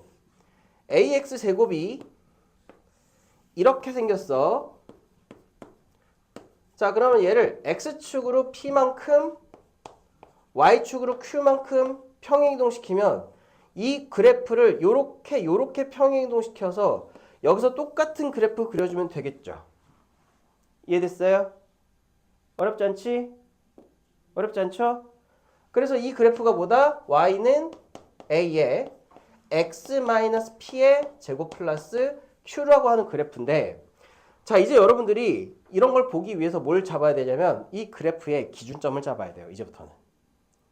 ax제곱이 이렇게 생겼어. 자, 그러면 얘를 x축으로 p만큼 y축으로 q만큼 평행이동시키면 이 그래프를 요렇게 평행이동시켜서 여기서 똑같은 그래프 그려주면 되겠죠. 이해됐어요? 어렵지 않지? 어렵지 않죠? 그래서 이 그래프가 뭐다? y는 a에 x-p의 제곱 플러스 q라고 하는 그래프인데 자, 이제 여러분들이 이런 걸 보기 위해서 뭘 잡아야 되냐면 이 그래프의 기준점을 잡아야 돼요. 이제부터는.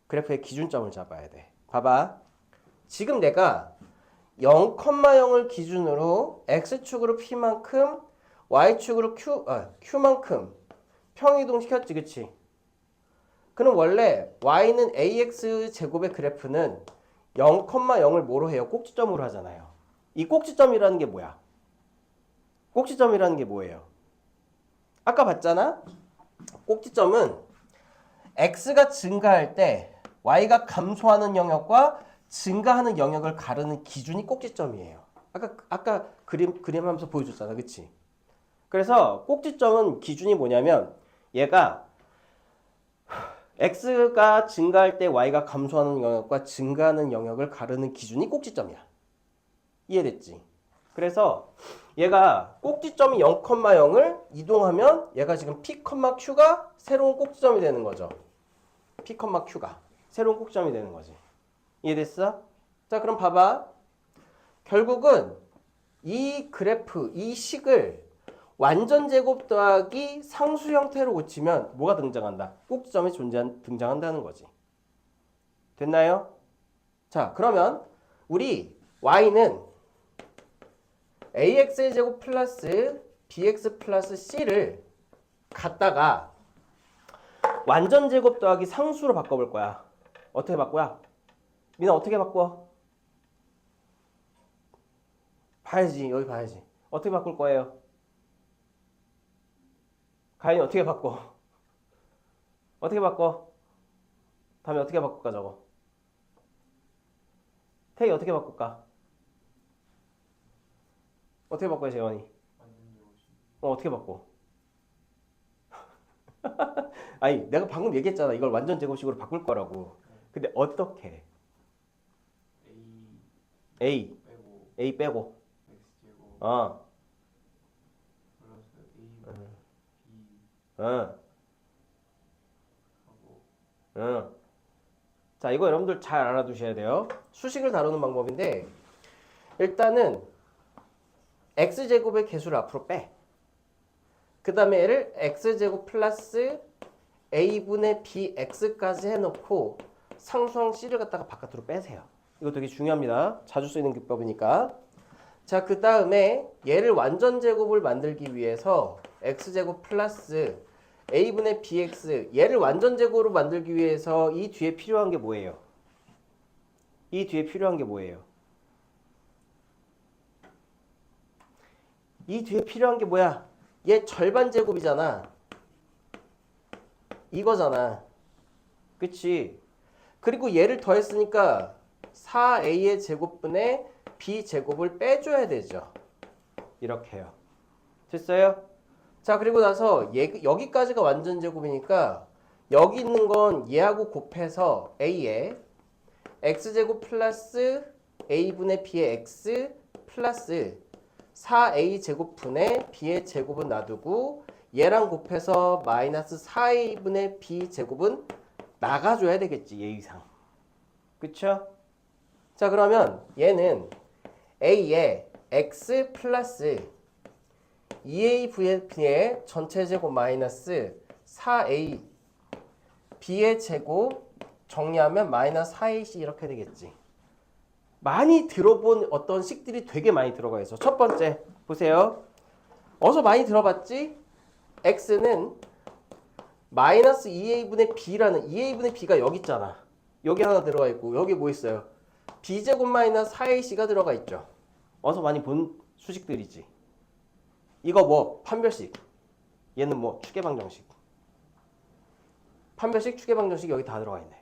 그래프의 기준점을 잡아야 돼. 봐봐. 지금 내가 0,0을 기준으로 x축으로 p만큼 y축으로 q만큼 평이동 시켰지, 그치? 그럼 원래 y는 ax 제곱의 그래프는 0,0을 뭐로 해요? 꼭지점으로 하잖아요. 이 꼭지점이라는 게 뭐야? 꼭지점이라는 게 뭐예요? 아까 봤잖아? 꼭지점은 x가 증가할 때 y가 감소하는 영역과 증가하는 영역을 가르는 기준이 꼭지점이에요. 아까 그림하면서 보여줬잖아, 그치? 그래서 꼭지점은 기준이 뭐냐면 얘가 x가 증가할 때 y가 감소하는 영역과 증가하는 영역을 가르는 기준이 꼭지점이야. 이해됐지? 그래서 얘가 꼭지점이 0,0을 이동하면 얘가 지금 p, q가 새로운 꼭지점이 되는 거죠. p, q가 새로운 꼭지점이 되는 거지. 이해됐어? 자, 그럼 봐봐. 결국은 이 그래프, 이 식을 완전 제곱 더하기 상수 형태로 고치면 뭐가 등장한다? 꼭지점이 등장한다는 거지. 됐나요? 자, 그러면 우리 y는 ax의 제곱 플러스 bx 플러스 c를 갖다가 완전 제곱 더하기 상수로 바꿔볼 거야. 어떻게 바꿔야? 민아 어떻게 바꿔? 봐야지. 여기 봐야지. 어떻게 바꿀 거예요? 가인이 어떻게 바꿔? 어떻게 바꿔? 다음에 어떻게 바꿀까 저거? 태희 어떻게 바꿀까? 어떻게 바꿔요 재원이? 어떻게 바꿔? 아니 내가 방금 얘기했잖아. 이걸 완전 제곱식으로 바꿀 거라고. 근데 어떻게? A 빼고 어. 자, 이거 여러분들 잘 알아두셔야 돼요. 수식을 다루는 방법인데 일단은 x제곱의 개수를 앞으로 빼. 그 다음에 얘를 x제곱 플러스 a분의 bx까지 해놓고 상수항 c를 갖다가 바깥으로 빼세요. 이거 되게 중요합니다. 자주 쓰이는 기법이니까. 자, 그 다음에 얘를 완전 제곱을 만들기 위해서 x제곱 플러스 a분의 bx, 얘를 완전 제곱으로 만들기 위해서 이 뒤에 필요한 게 뭐예요? 이 뒤에 필요한 게 뭐예요? 이 뒤에 필요한 게 뭐야? 얘 절반 제곱이잖아. 이거잖아. 그치? 그리고 얘를 더했으니까 4a의 제곱분의 b제곱을 빼줘야 되죠. 이렇게 해요. 됐어요? 자, 그리고 나서 여기까지가 완전 제곱이니까 여기 있는 건 얘하고 곱해서 a에 x제곱 플러스 a분의 b의 x 플러스 4a 제곱분의 b의 제곱은 놔두고 얘랑 곱해서 마이너스 4a분의 b 제곱은 나가줘야 되겠지, 예의상. 그쵸? 자, 그러면 얘는 a에 x 플러스 2ab의 전체 제곱 마이너스 4a b의 제곱 정리하면 마이너스 4ac 이렇게 되겠지. 많이 들어본 어떤 식들이 되게 많이 들어가 있어. 첫 번째 보세요. 어서 많이 들어봤지? x는 마이너스 2a분의 b라는 2a분의 b가 여기 있잖아. 여기 하나 들어가 있고 여기 뭐 있어요? b제곱 마이너스 4ac가 들어가 있죠. 어서 많이 본 수식들이지. 이거 뭐 판별식. 얘는 뭐 추계방정식. 판별식, 추계방정식 여기 다 들어가 있네.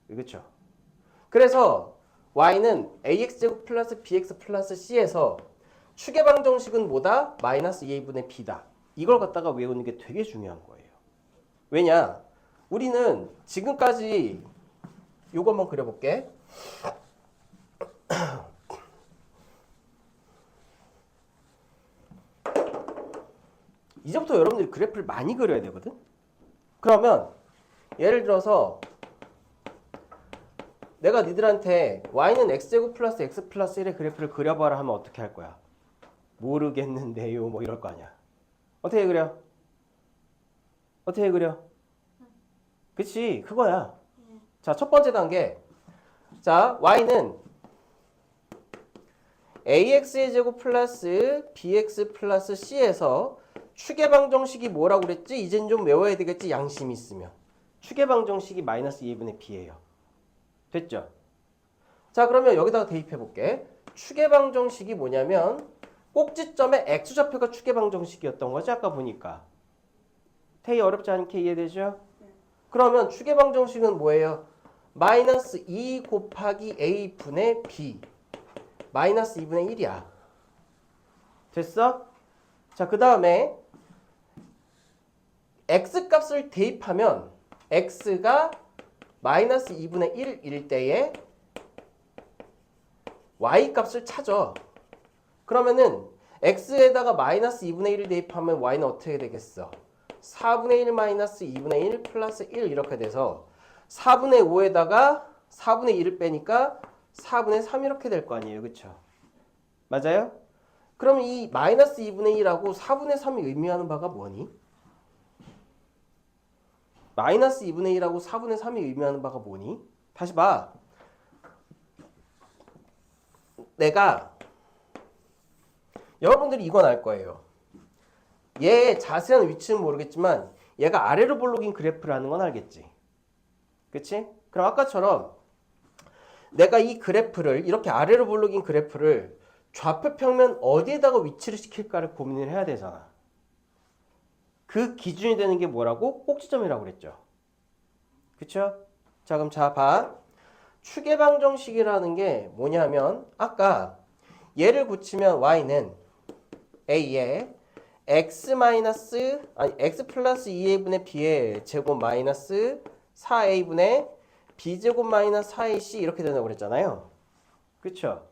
그렇죠? 그래서 y는 ax제곱 플러스 bx 플러스 c에서 추계방정식은 뭐다? 마이너스 2a분의 b다. 이걸 갖다가 외우는 게 되게 중요한 거예요. 왜냐? 우리는 지금까지 요거 한번 그려볼게. 이제부터 여러분들이 그래프를 많이 그려야 되거든? 그러면 예를 들어서 내가 니들한테 y는 x제곱 플러스 x 플러스 1의 그래프를 그려봐라 하면 어떻게 할 거야? 모르겠는데요 뭐 이럴 거 아니야. 어떻게 그려? 어떻게 그려? 그치, 그거야. 자, 첫 번째 단계. 자, y는 ax의 제곱 플러스 bx 플러스 c에서 추계방정식이 뭐라고 그랬지? 이젠 좀 외워야 되겠지? 양심이 있으면. 추계방정식이 마이너스 2분의 b예요. 됐죠? 자, 그러면 여기다가 대입해 볼게. 추계방정식이 뭐냐면 꼭지점의 x좌표가 추계방정식이었던 거지 아까 보니까. 되게 어렵지 않게 이해되죠? 그러면 추계방정식은 뭐예요? 마이너스 2 곱하기 a분의 b 마이너스 2분의 1이야. 됐어? 자, 그 다음에 x값을 대입하면 x가 마이너스 2분의 1일 때에 y값을 찾아. 그러면은 x에다가 마이너스 2분의 1을 대입하면 y는 어떻게 되겠어? 4분의 1 마이너스 2분의 1 플러스 1 이렇게 돼서 4분의 5에다가 4분의 1을 빼니까 4분의 3 이렇게 될 거 아니에요. 그쵸? 맞아요? 그럼 이 마이너스 2분의 1하고 4분의 3이 의미하는 바가 뭐니? 마이너스 2분의 1하고 4분의 3이 의미하는 바가 뭐니? 다시 봐. 내가 여러분들이 이건 알 거예요. 얘의 자세한 위치는 모르겠지만 얘가 아래로 볼록인 그래프라는 건 알겠지. 그치? 그럼 아까처럼 내가 이 그래프를 이렇게 아래로 볼록인 그래프를 좌표 평면 어디에다가 위치를 시킬까를 고민을 해야 되잖아. 그 기준이 되는 게 뭐라고? 꼭지점이라고 그랬죠. 그쵸? 자, 그럼 자, 봐. 추계방정식이라는 게 뭐냐면 아까 얘를 붙이면 y는 a에 x 플러스 2a분의 b의 제곱 마이너스 4a분의 b제곱 마이너스 4ac 이렇게 된다고 그랬잖아요. 그쵸?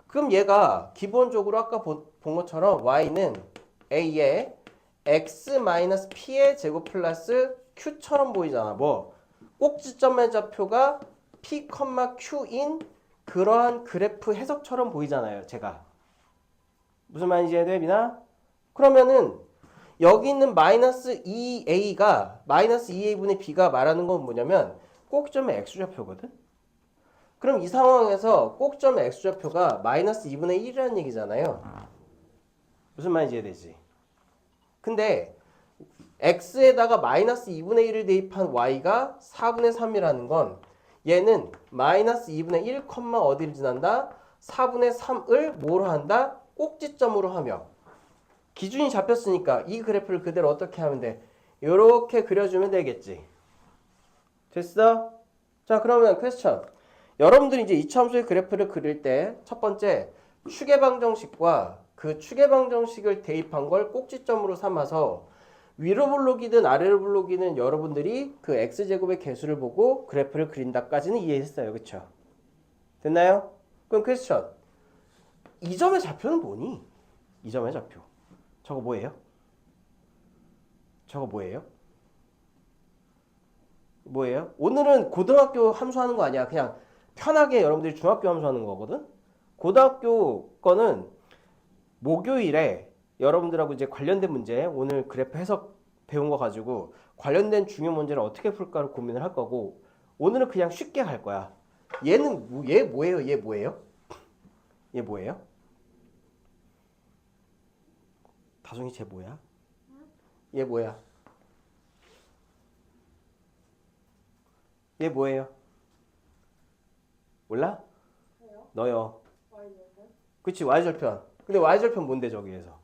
그럼 얘가 기본적으로 아까 본 것처럼 y는 a에 x 마이너스 p의 제곱 플러스 q처럼 보이잖아. 뭐 꼭지점의 좌표가 p, q인 그러한 그래프 해석처럼 보이잖아요. 제가 무슨 말인지 이해돼, 미나? 그러면은 여기 있는 마이너스 2a가 마이너스 2a분의 b가 말하는 건 뭐냐면 꼭점의 x좌표거든. 그럼 이 상황에서 꼭점의 x좌표가 마이너스 2분의 1이라는 얘기잖아요. 무슨 말인지 이해되지? 근데 x에다가 마이너스 2분의 1을 대입한 y가 4분의 3이라는 건 얘는 마이너스 2분의 1, 어디를 지난다? 4분의 3을 뭐로 한다? 꼭지점으로 하며 기준이 잡혔으니까 이 그래프를 그대로 어떻게 하면 돼? 이렇게 그려주면 되겠지. 됐어? 자, 그러면 퀘스천. 여러분들이 이제 이차함수의 그래프를 그릴 때 첫 번째 추계방정식과 그 추계방정식을 대입한 걸 꼭지점으로 삼아서 위로 블록이든 아래로 블록이든 여러분들이 그 x제곱의 개수를 보고 그래프를 그린다까지는 이해했어요. 그쵸? 됐나요? 그럼 퀘스천. 이 점의 좌표는 뭐니? 이 점의 좌표. 저거 뭐예요? 저거 뭐예요? 뭐예요? 오늘은 고등학교 함수하는 거 아니야. 그냥 편하게 여러분들이 중학교 함수하는 거거든. 고등학교 거는 목요일에 여러분들하고 이제 관련된 문제, 오늘 그래프 해석 배운 거 가지고 관련된 중요 문제를 어떻게 풀까를 고민을 할 거고, 오늘은 그냥 쉽게 갈 거야. 얘 뭐예요? 얘 뭐예요? 얘 뭐예요? 다송이 쟤 뭐야? 얘 뭐야? 얘 뭐예요? 몰라? 너요. 그치, y절편. 근데 y절편 뭔데 저기에서?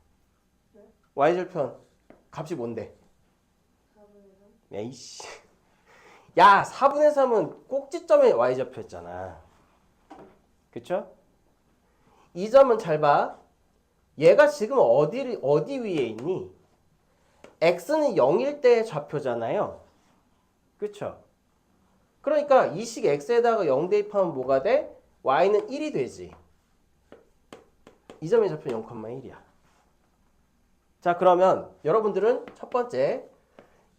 y절편 값이 뭔데? 에이씨. 야, 4분의 3은 꼭지점에 y좌표였잖아. 그쵸? 이 점은 잘 봐. 얘가 지금 어디 위에 있니? x는 0일 때의 좌표잖아요. 그쵸? 그러니까 이 식 x에다가 0 대입하면 뭐가 돼? y는 1이 되지. 이 점의 좌표는 0,1이야. 자, 그러면 여러분들은 첫 번째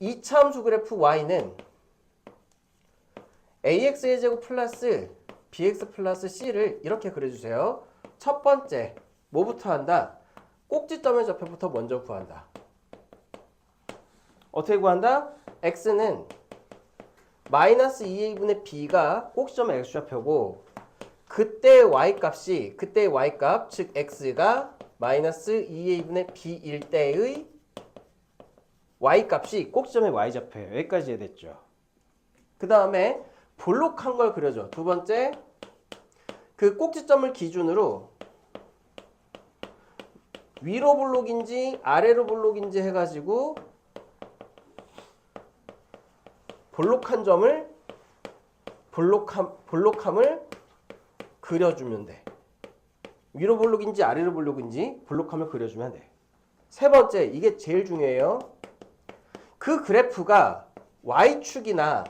2차 함수 그래프 y는 ax의 제곱 플러스 bx 플러스 c를 이렇게 그려주세요. 첫 번째 뭐부터 한다? 꼭지점의 좌표부터 먼저 구한다. 어떻게 구한다? x는 마이너스 2a분의 b가 꼭지점의 x좌표고 그때 y값 즉 x가 마이너스 2a분의 b일 때의 y값이 꼭지점의 y좌표예요. 여기까지 이해됐죠? 그 다음에 볼록한 걸 그려줘. 두 번째 그 꼭지점을 기준으로 위로 볼록인지 아래로 볼록인지 해가지고 볼록함을 그려주면 돼. 위로 볼록인지 아래로 볼록인지 볼록함을 그려주면 돼. 세 번째, 이게 제일 중요해요. 그 그래프가 y축이나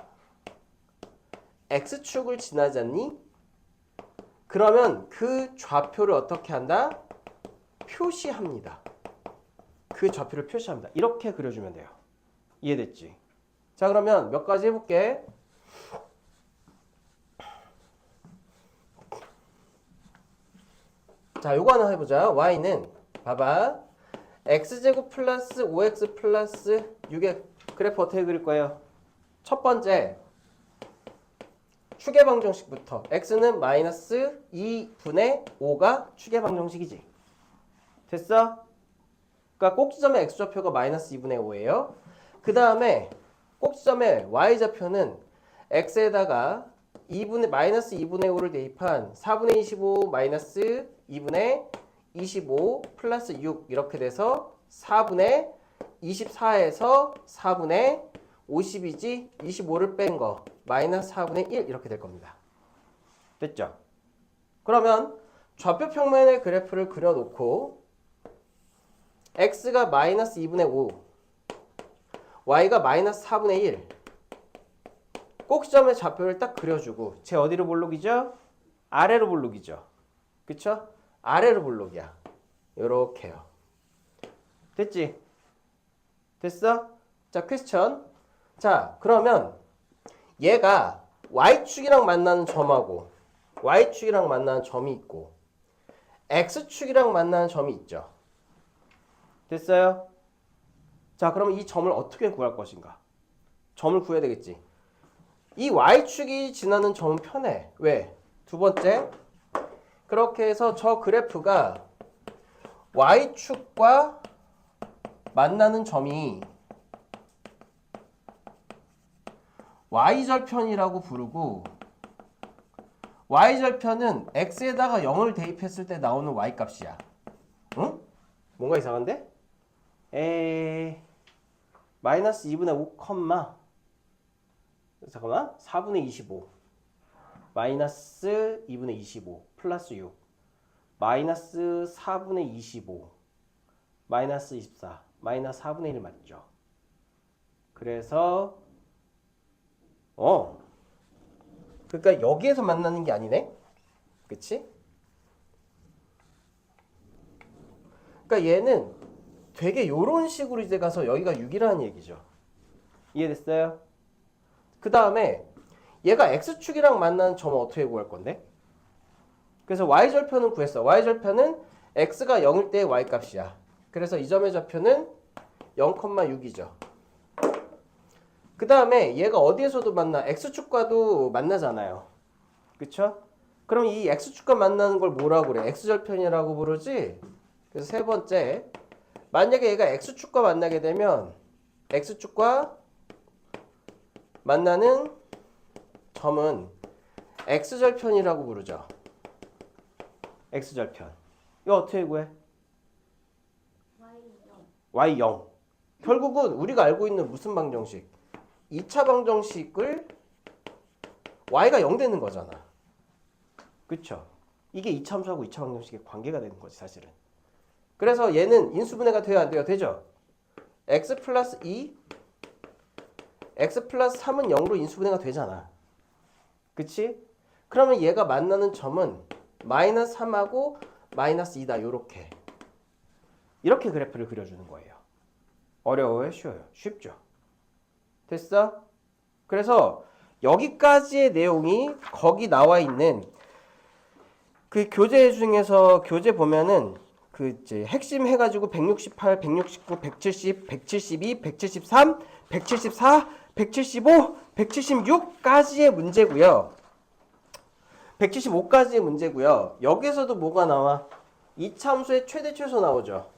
x축을 지나지 않니? 그러면 그 좌표를 어떻게 한다? 표시합니다. 그 좌표를 표시합니다. 이렇게 그려주면 돼요. 이해됐지? 자, 그러면 몇 가지 해볼게. 자, 요거 하나 해보자. y는 봐봐. x제곱 플러스 5x 플러스 6의 그래프 어떻게 그릴 거예요? 첫 번째 추계방정식부터 x는 마이너스 2분의 5가 추계방정식이지. 됐어? 그러니까 꼭지점의 x좌표가 마이너스 2분의 5예요. 그 다음에 꼭지점의 y좌표는 x에다가 마이너스 2분의 5를 대입한 4분의 25 마이너스 2분의 25 플러스 6 이렇게 돼서 4분의 24에서 4분의 50이지 25를 뺀 거 마이너스 4분의 1 이렇게 될 겁니다. 됐죠? 그러면 좌표 평면의 그래프를 그려놓고 x가 마이너스 2분의 5 y가 마이너스 4분의 1 꼭지점의 좌표를 딱 그려주고 제 어디로 볼록이죠? 아래로 볼록이죠. 그쵸? 아래로 볼록이야. 요렇게요. 됐지? 됐어? 자, 퀘스천. 자, 그러면 얘가 y축이랑 만나는 점하고 y축이랑 만나는 점이 있고 x축이랑 만나는 점이 있죠. 됐어요? 자, 그러면 이 점을 어떻게 구할 것인가? 점을 구해야 되겠지. 이 y축이 지나는 점은 편해. 왜? 두 번째, 그렇게 해서 저 그래프가 y축과 만나는 점이 y절편이라고 부르고, y절편은 x에다가 0을 대입했을 때 나오는 y값이야. 응? 뭔가 이상한데? 마이너스 2분의 5, 잠깐만, 4분의 25 마이너스 2분의 25 플러스 6 마이너스 4분의 25 마이너스 24 마이너스 4분의 1 맞죠? 그래서 그러니까 여기에서 만나는 게 아니네? 그치? 그러니까 얘는 되게 요런 식으로 이제 가서 여기가 6이라는 얘기죠. 이해됐어요? 그 다음에 얘가 x축이랑 만나는 점은 어떻게 구할 건데? 그래서 y절편은 구했어. y절편은 x가 0일 때 y값이야. 그래서 이 점의 좌표는 0,6이죠. 그 다음에 얘가 어디에서도 만나? x축과도 만나잖아요. 그쵸? 그럼 이 x축과 만나는 걸 뭐라고 그래? x절편이라고 부르지? 그래서 세 번째, 만약에 얘가 x축과 만나게 되면 x축과 만나는 점은 x절편이라고 부르죠. x절편. 이거 어떻게 구해? y0. 결국은 우리가 알고 있는 무슨 방정식? 2차 방정식을 y가 0 되는 거잖아. 그쵸? 이게 이차함수하고 2차 방정식의 관계가 되는 거지 사실은. 그래서 얘는 인수분해가 돼야 안 돼요? 되죠? x 플러스 2 x 플러스 3은 0으로 인수분해가 되잖아. 그치? 그러면 얘가 만나는 점은 마이너스 3하고 마이너스 2다. 요렇게. 이렇게 그래프를 그려주는 거예요. 어려워요? 쉬워요? 쉽죠? 됐어? 그래서 여기까지의 내용이 거기 나와 있는 그 교재 중에서 교재 보면은 그 이제 핵심 해가지고 168, 169, 170, 172, 173, 174, 175, 176까지의 문제고요. 175까지의 문제고요. 여기서도 뭐가 나와? 이차함수의 최대 최소 나오죠.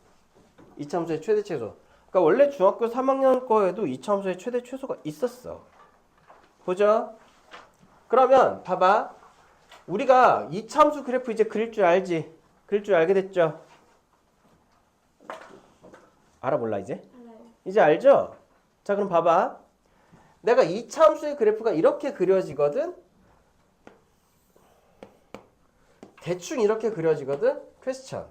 이차함수의 최대 최소. 그러니까 원래 중학교 3학년 거에도 이차함수의 최대 최소가 있었어. 보죠? 그러면 봐봐. 우리가 이차함수 그래프 이제 그릴 줄 알지? 그릴 줄 알게 됐죠? 알아 몰라 이제? 알아요. 이제 알죠? 자 그럼 봐봐. 내가 이차함수의 그래프가 이렇게 그려지거든? 대충 이렇게 그려지거든? 퀘스천.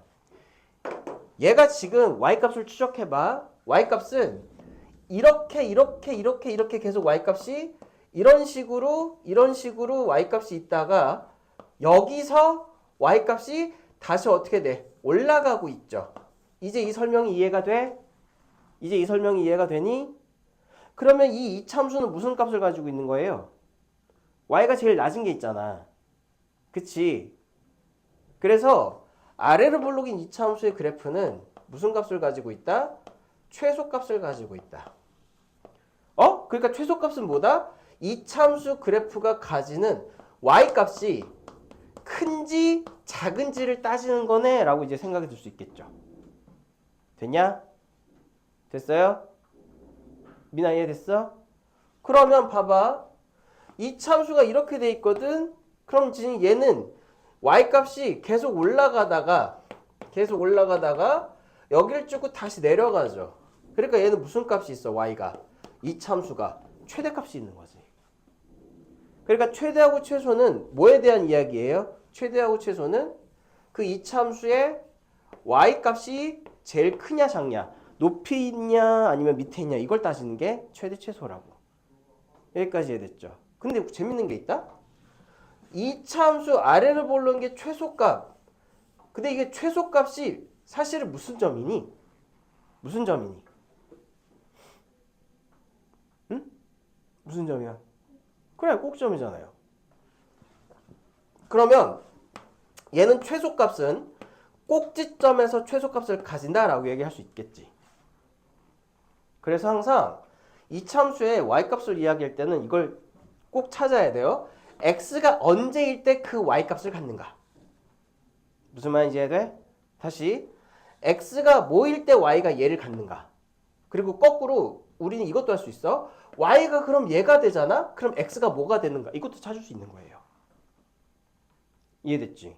얘가 지금 y값을 추적해봐. y값은 이렇게 계속 y값이 이런 식으로 y값이 있다가 여기서 y값이 다시 어떻게 돼? 올라가고 있죠. 이제 이 설명이 이해가 돼? 이제 이 설명이 이해가 되니? 그러면 이 이차함수는 무슨 값을 가지고 있는 거예요? y가 제일 낮은 게 있잖아. 그치? 그래서 아래로 볼록인 이차함수의 그래프는 무슨 값을 가지고 있다? 최소값을 가지고 있다. 그러니까 최소값은 뭐다? 이차함수 그래프가 가지는 y값이 큰지 작은지를 따지는 거네 라고 이제 생각이 들 수 있겠죠. 됐냐? 됐어요? 미나 이해됐어? 그러면 봐봐. 이차함수가 이렇게 돼 있거든. 그럼 지금 얘는 y값이 계속 올라가다가 여기를 찍고 다시 내려가죠. 그러니까 얘는 무슨 값이 있어? y가. 이차함수가 최대값이 있는 거지. 그러니까 최대하고 최소는 뭐에 대한 이야기예요? 최대하고 최소는 그 이차함수의 y값이 제일 크냐 작냐, 높이 있냐 아니면 밑에 있냐 이걸 따지는 게 최대 최소라고. 여기까지 이해됐죠? 근데 재밌는 게 있다? 이차함수 아래를 보는 게 최소값. 근데 이게 최소값이 사실은 무슨 점이니? 무슨 점이니? 응? 무슨 점이야? 그래, 꼭점이잖아요. 그러면 얘는 최소값은 꼭지점에서 최소값을 가진다라고 얘기할 수 있겠지. 그래서 항상 이참수의 y값을 이야기할 때는 이걸 꼭 찾아야 돼요. x가 언제일 때 그 y값을 갖는가. 무슨 말인지 이해돼? 다시 x가 뭐일 때 y가 얘를 갖는가. 그리고 거꾸로 우리는 이것도 할 수 있어. y가 그럼 얘가 되잖아? 그럼 x가 뭐가 되는가? 이것도 찾을 수 있는 거예요. 이해됐지?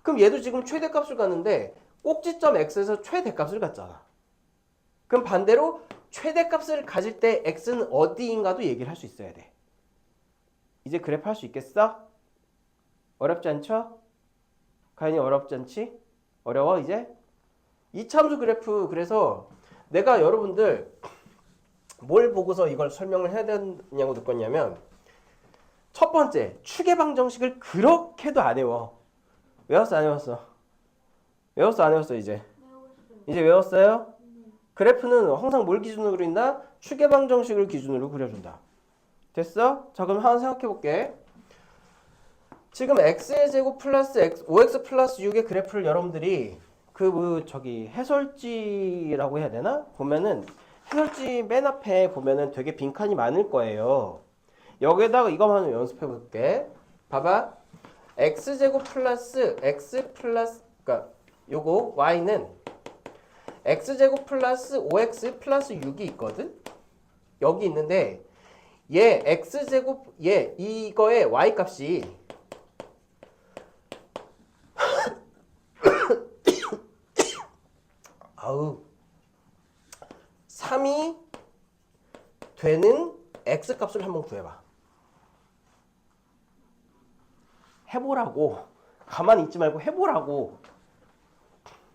그럼 얘도 지금 최대값을 갖는데 꼭지점 x에서 최대값을 갖잖아. 그럼 반대로 최대값을 가질 때 x는 어디인가도 얘기를 할 수 있어야 돼. 이제 그래프 할 수 있겠어? 어렵지 않죠? 가연이 어렵지 않지? 어려워 이제? 이참수 그래프. 그래서 내가 여러분들 뭘 보고서 이걸 설명을 해야 되냐고 듣거냐면 첫 번째 추계 방정식을 그렇게도 안 외워. 외웠어 안 외웠어? 외웠어 안 외웠어 이제? 배웠어요. 이제 외웠어요? 그래프는 항상 뭘 기준으로 그린다? 추계 방정식을 기준으로 그려준다. 됐어? 자 그럼 하나 생각해 볼게. 지금 x의 제곱 플러스 5x 플러스 6의 그래프를 여러분들이 해설지라고 해야 되나? 보면은 해설지 맨 앞에 보면은 되게 빈칸이 많을 거예요. 여기에다가 이거만 연습해 볼게. 봐봐. x제곱 플러스 x 플러스 그러니까 요거 y는 x제곱 플러스 5x 플러스 6이 있거든. 여기 있는데 얘 x제곱 얘 이거의 y 값이 아우 3이 되는 x 값을 한번 구해봐. 해보라고. 가만히 있지 말고 해보라고.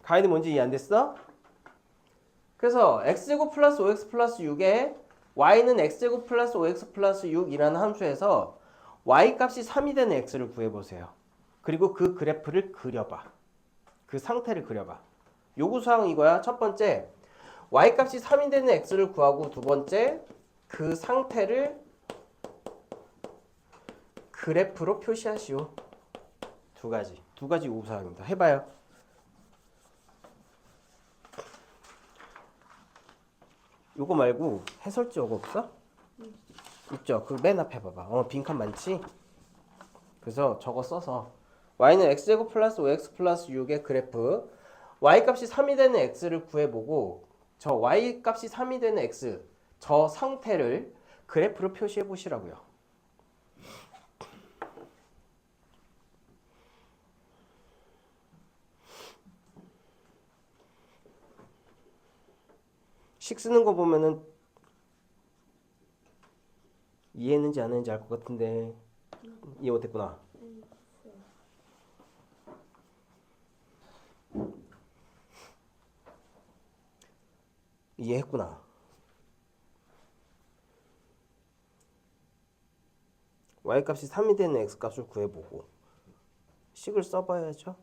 가이드 뭔지 이해 안 됐어? 그래서 x제곱 플러스 5x 플러스 6에 y는 x제곱 플러스 5x 플러스 6이라는 함수에서 y 값이 3이 되는 x를 구해보세요. 그리고 그 그래프를 그려봐. 그 상태를 그려봐. 요구사항은 이거야. 첫 번째, y 값이 3이 되는 x를 구하고 두 번째, 그 상태를 그래프로 표시하시오. 두 가지 요구사항입니다. 해봐요. 요거 말고 해설지 요거 없어? 있죠? 그 맨 앞에 봐봐. 빈칸 많지? 그래서 저거 써서 y는 x제곱 플러스 5x 플러스 6의 그래프 y 값이 3이 되는 x를 구해보고 저 y 값이 3이 되는 x 저 상태를 그래프로 표시해 보시라고요. 식 쓰는 거 보면은 이해했는지 안 했는지 알 것 같은데 이해 못했구나. 이해했구나. y값이 3이 되는 x값을 구해보고 식을 써봐야죠.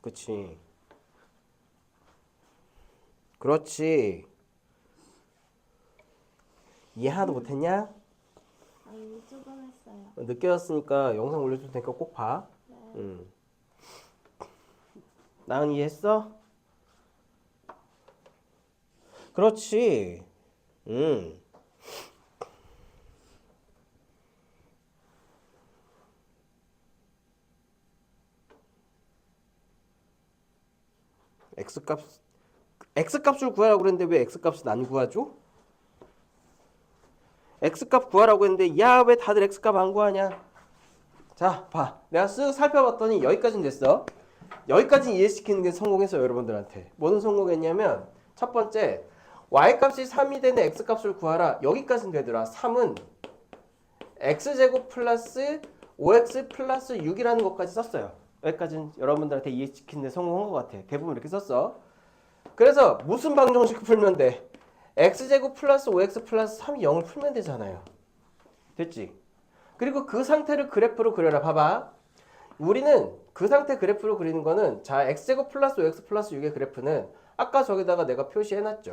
그치. 그렇지. 이해 하나도 못했냐? 아니 조금 했어요. 늦게 왔으니까 영상 올려줄 테니까 꼭 봐. 네. 나은 이해했어? 그렇지. x값을 구하라고 그랬는데 왜 x값은 안 구하죠? x값 구하라고 했는데 야 왜 다들 x값 안 구하냐? 자, 봐. 내가 쓱 살펴봤더니 여기까지는 됐어. 여기까지 이해시키는 게 성공했어요, 여러분들한테. 뭐는 성공했냐면 첫 번째, y값이 3이 되는 x값을 구하라. 여기까지는 되더라. 3은 x제곱 플러스 5x 플러스 6이라는 것까지 썼어요. 여기까지는 여러분들한테 이해시키는 데 성공한 것 같아. 대부분 이렇게 썼어. 그래서 무슨 방정식 풀면 돼? x제곱 플러스 5x 플러스 3이 0을 풀면 되잖아요. 됐지? 그리고 그 상태를 그래프로 그려라. 봐봐. 우리는 그 상태 그래프로 그리는 거는 자 x제곱 플러스 5x 플러스 6의 그래프는 아까 저기다가 내가 표시해놨죠.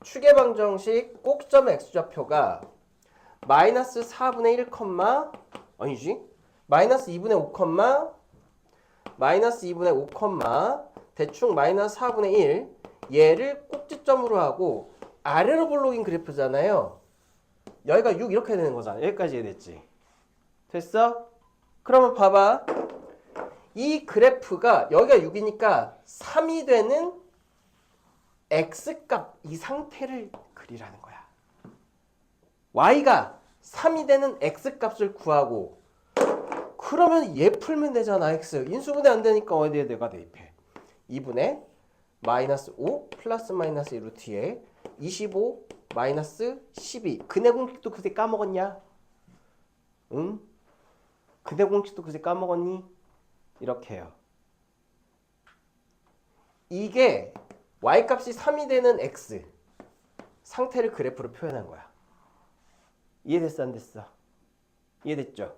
추계방정식 꼭지점 x좌표가 마이너스 4분의 1, 아니지? 마이너스 2분의 5, 마이너스 2분의 5, 대충 마이너스 4분의 1 얘를 꼭지점으로 하고 아래로 볼록인 그래프잖아요. 여기가 6 이렇게 되는 거잖아. 여기까지 이해됐지? 됐어? 그러면 봐봐. 이 그래프가 여기가 6이니까 3이 되는 x값 이 상태를 그리라는 거야. y가 3이 되는 x값을 구하고 그러면 얘 풀면 되잖아. x 인수분해 안 되니까 어디에 내가 대입해. 2분의 마이너스 5 플러스 마이너스 2 루트에 25 마이너스 12 근해 공식도 그새 까먹었냐? 응? 근해 공식도 그새 까먹었니? 이렇게 해요. 이게 y값이 3이 되는 x 상태를 그래프로 표현한 거야. 이해됐어 안 됐어? 이해됐죠?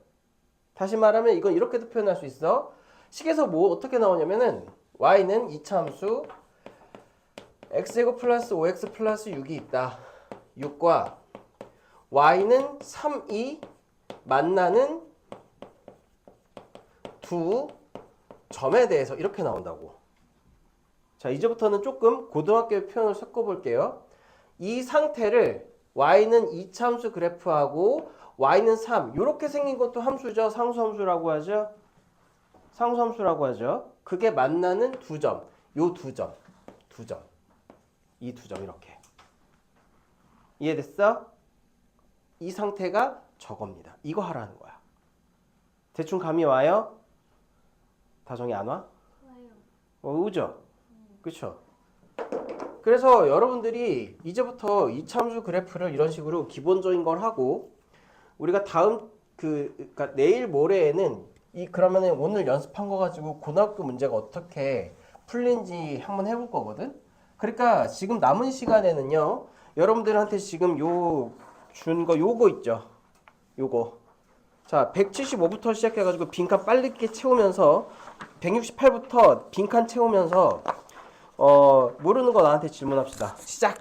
다시 말하면 이건 이렇게도 표현할 수 있어. 식에서 뭐 어떻게 나오냐면은 y는 이차함수 x제곱 플러스 5x 플러스 6이 있다. 6과 y는 3이 만나는 두 점에 대해서 이렇게 나온다고. 자, 이제부터는 조금 고등학교의 표현을 섞어볼게요. 이 상태를 y는 이차함수 그래프하고 y는 3 이렇게 생긴 것도 함수죠. 상수함수라고 하죠. 상수함수라고 하죠. 그게 만나는 두 점. 요 두 점. 두 점. 이 두 점 이렇게. 이해됐어? 이 상태가 저겁니다. 이거 하라는 거야. 대충 감이 와요? 다정이 안 와? 와요. 오죠? 그쵸? 그래서 여러분들이 이제부터 이차함수 그래프를 이런 식으로 기본적인 걸 하고 우리가 다음 그러니까 내일 모레에는 그러면은 오늘 연습한 거 가지고 고등학교 문제가 어떻게 풀린지 한번 해볼 거거든. 그러니까 지금 남은 시간에는요, 여러분들한테 지금 준 거 요거 있죠. 요거. 자, 175부터 시작해가지고 빈칸 빨리 채우면서 168부터 빈칸 채우면서 모르는 거 나한테 질문합시다. 시작.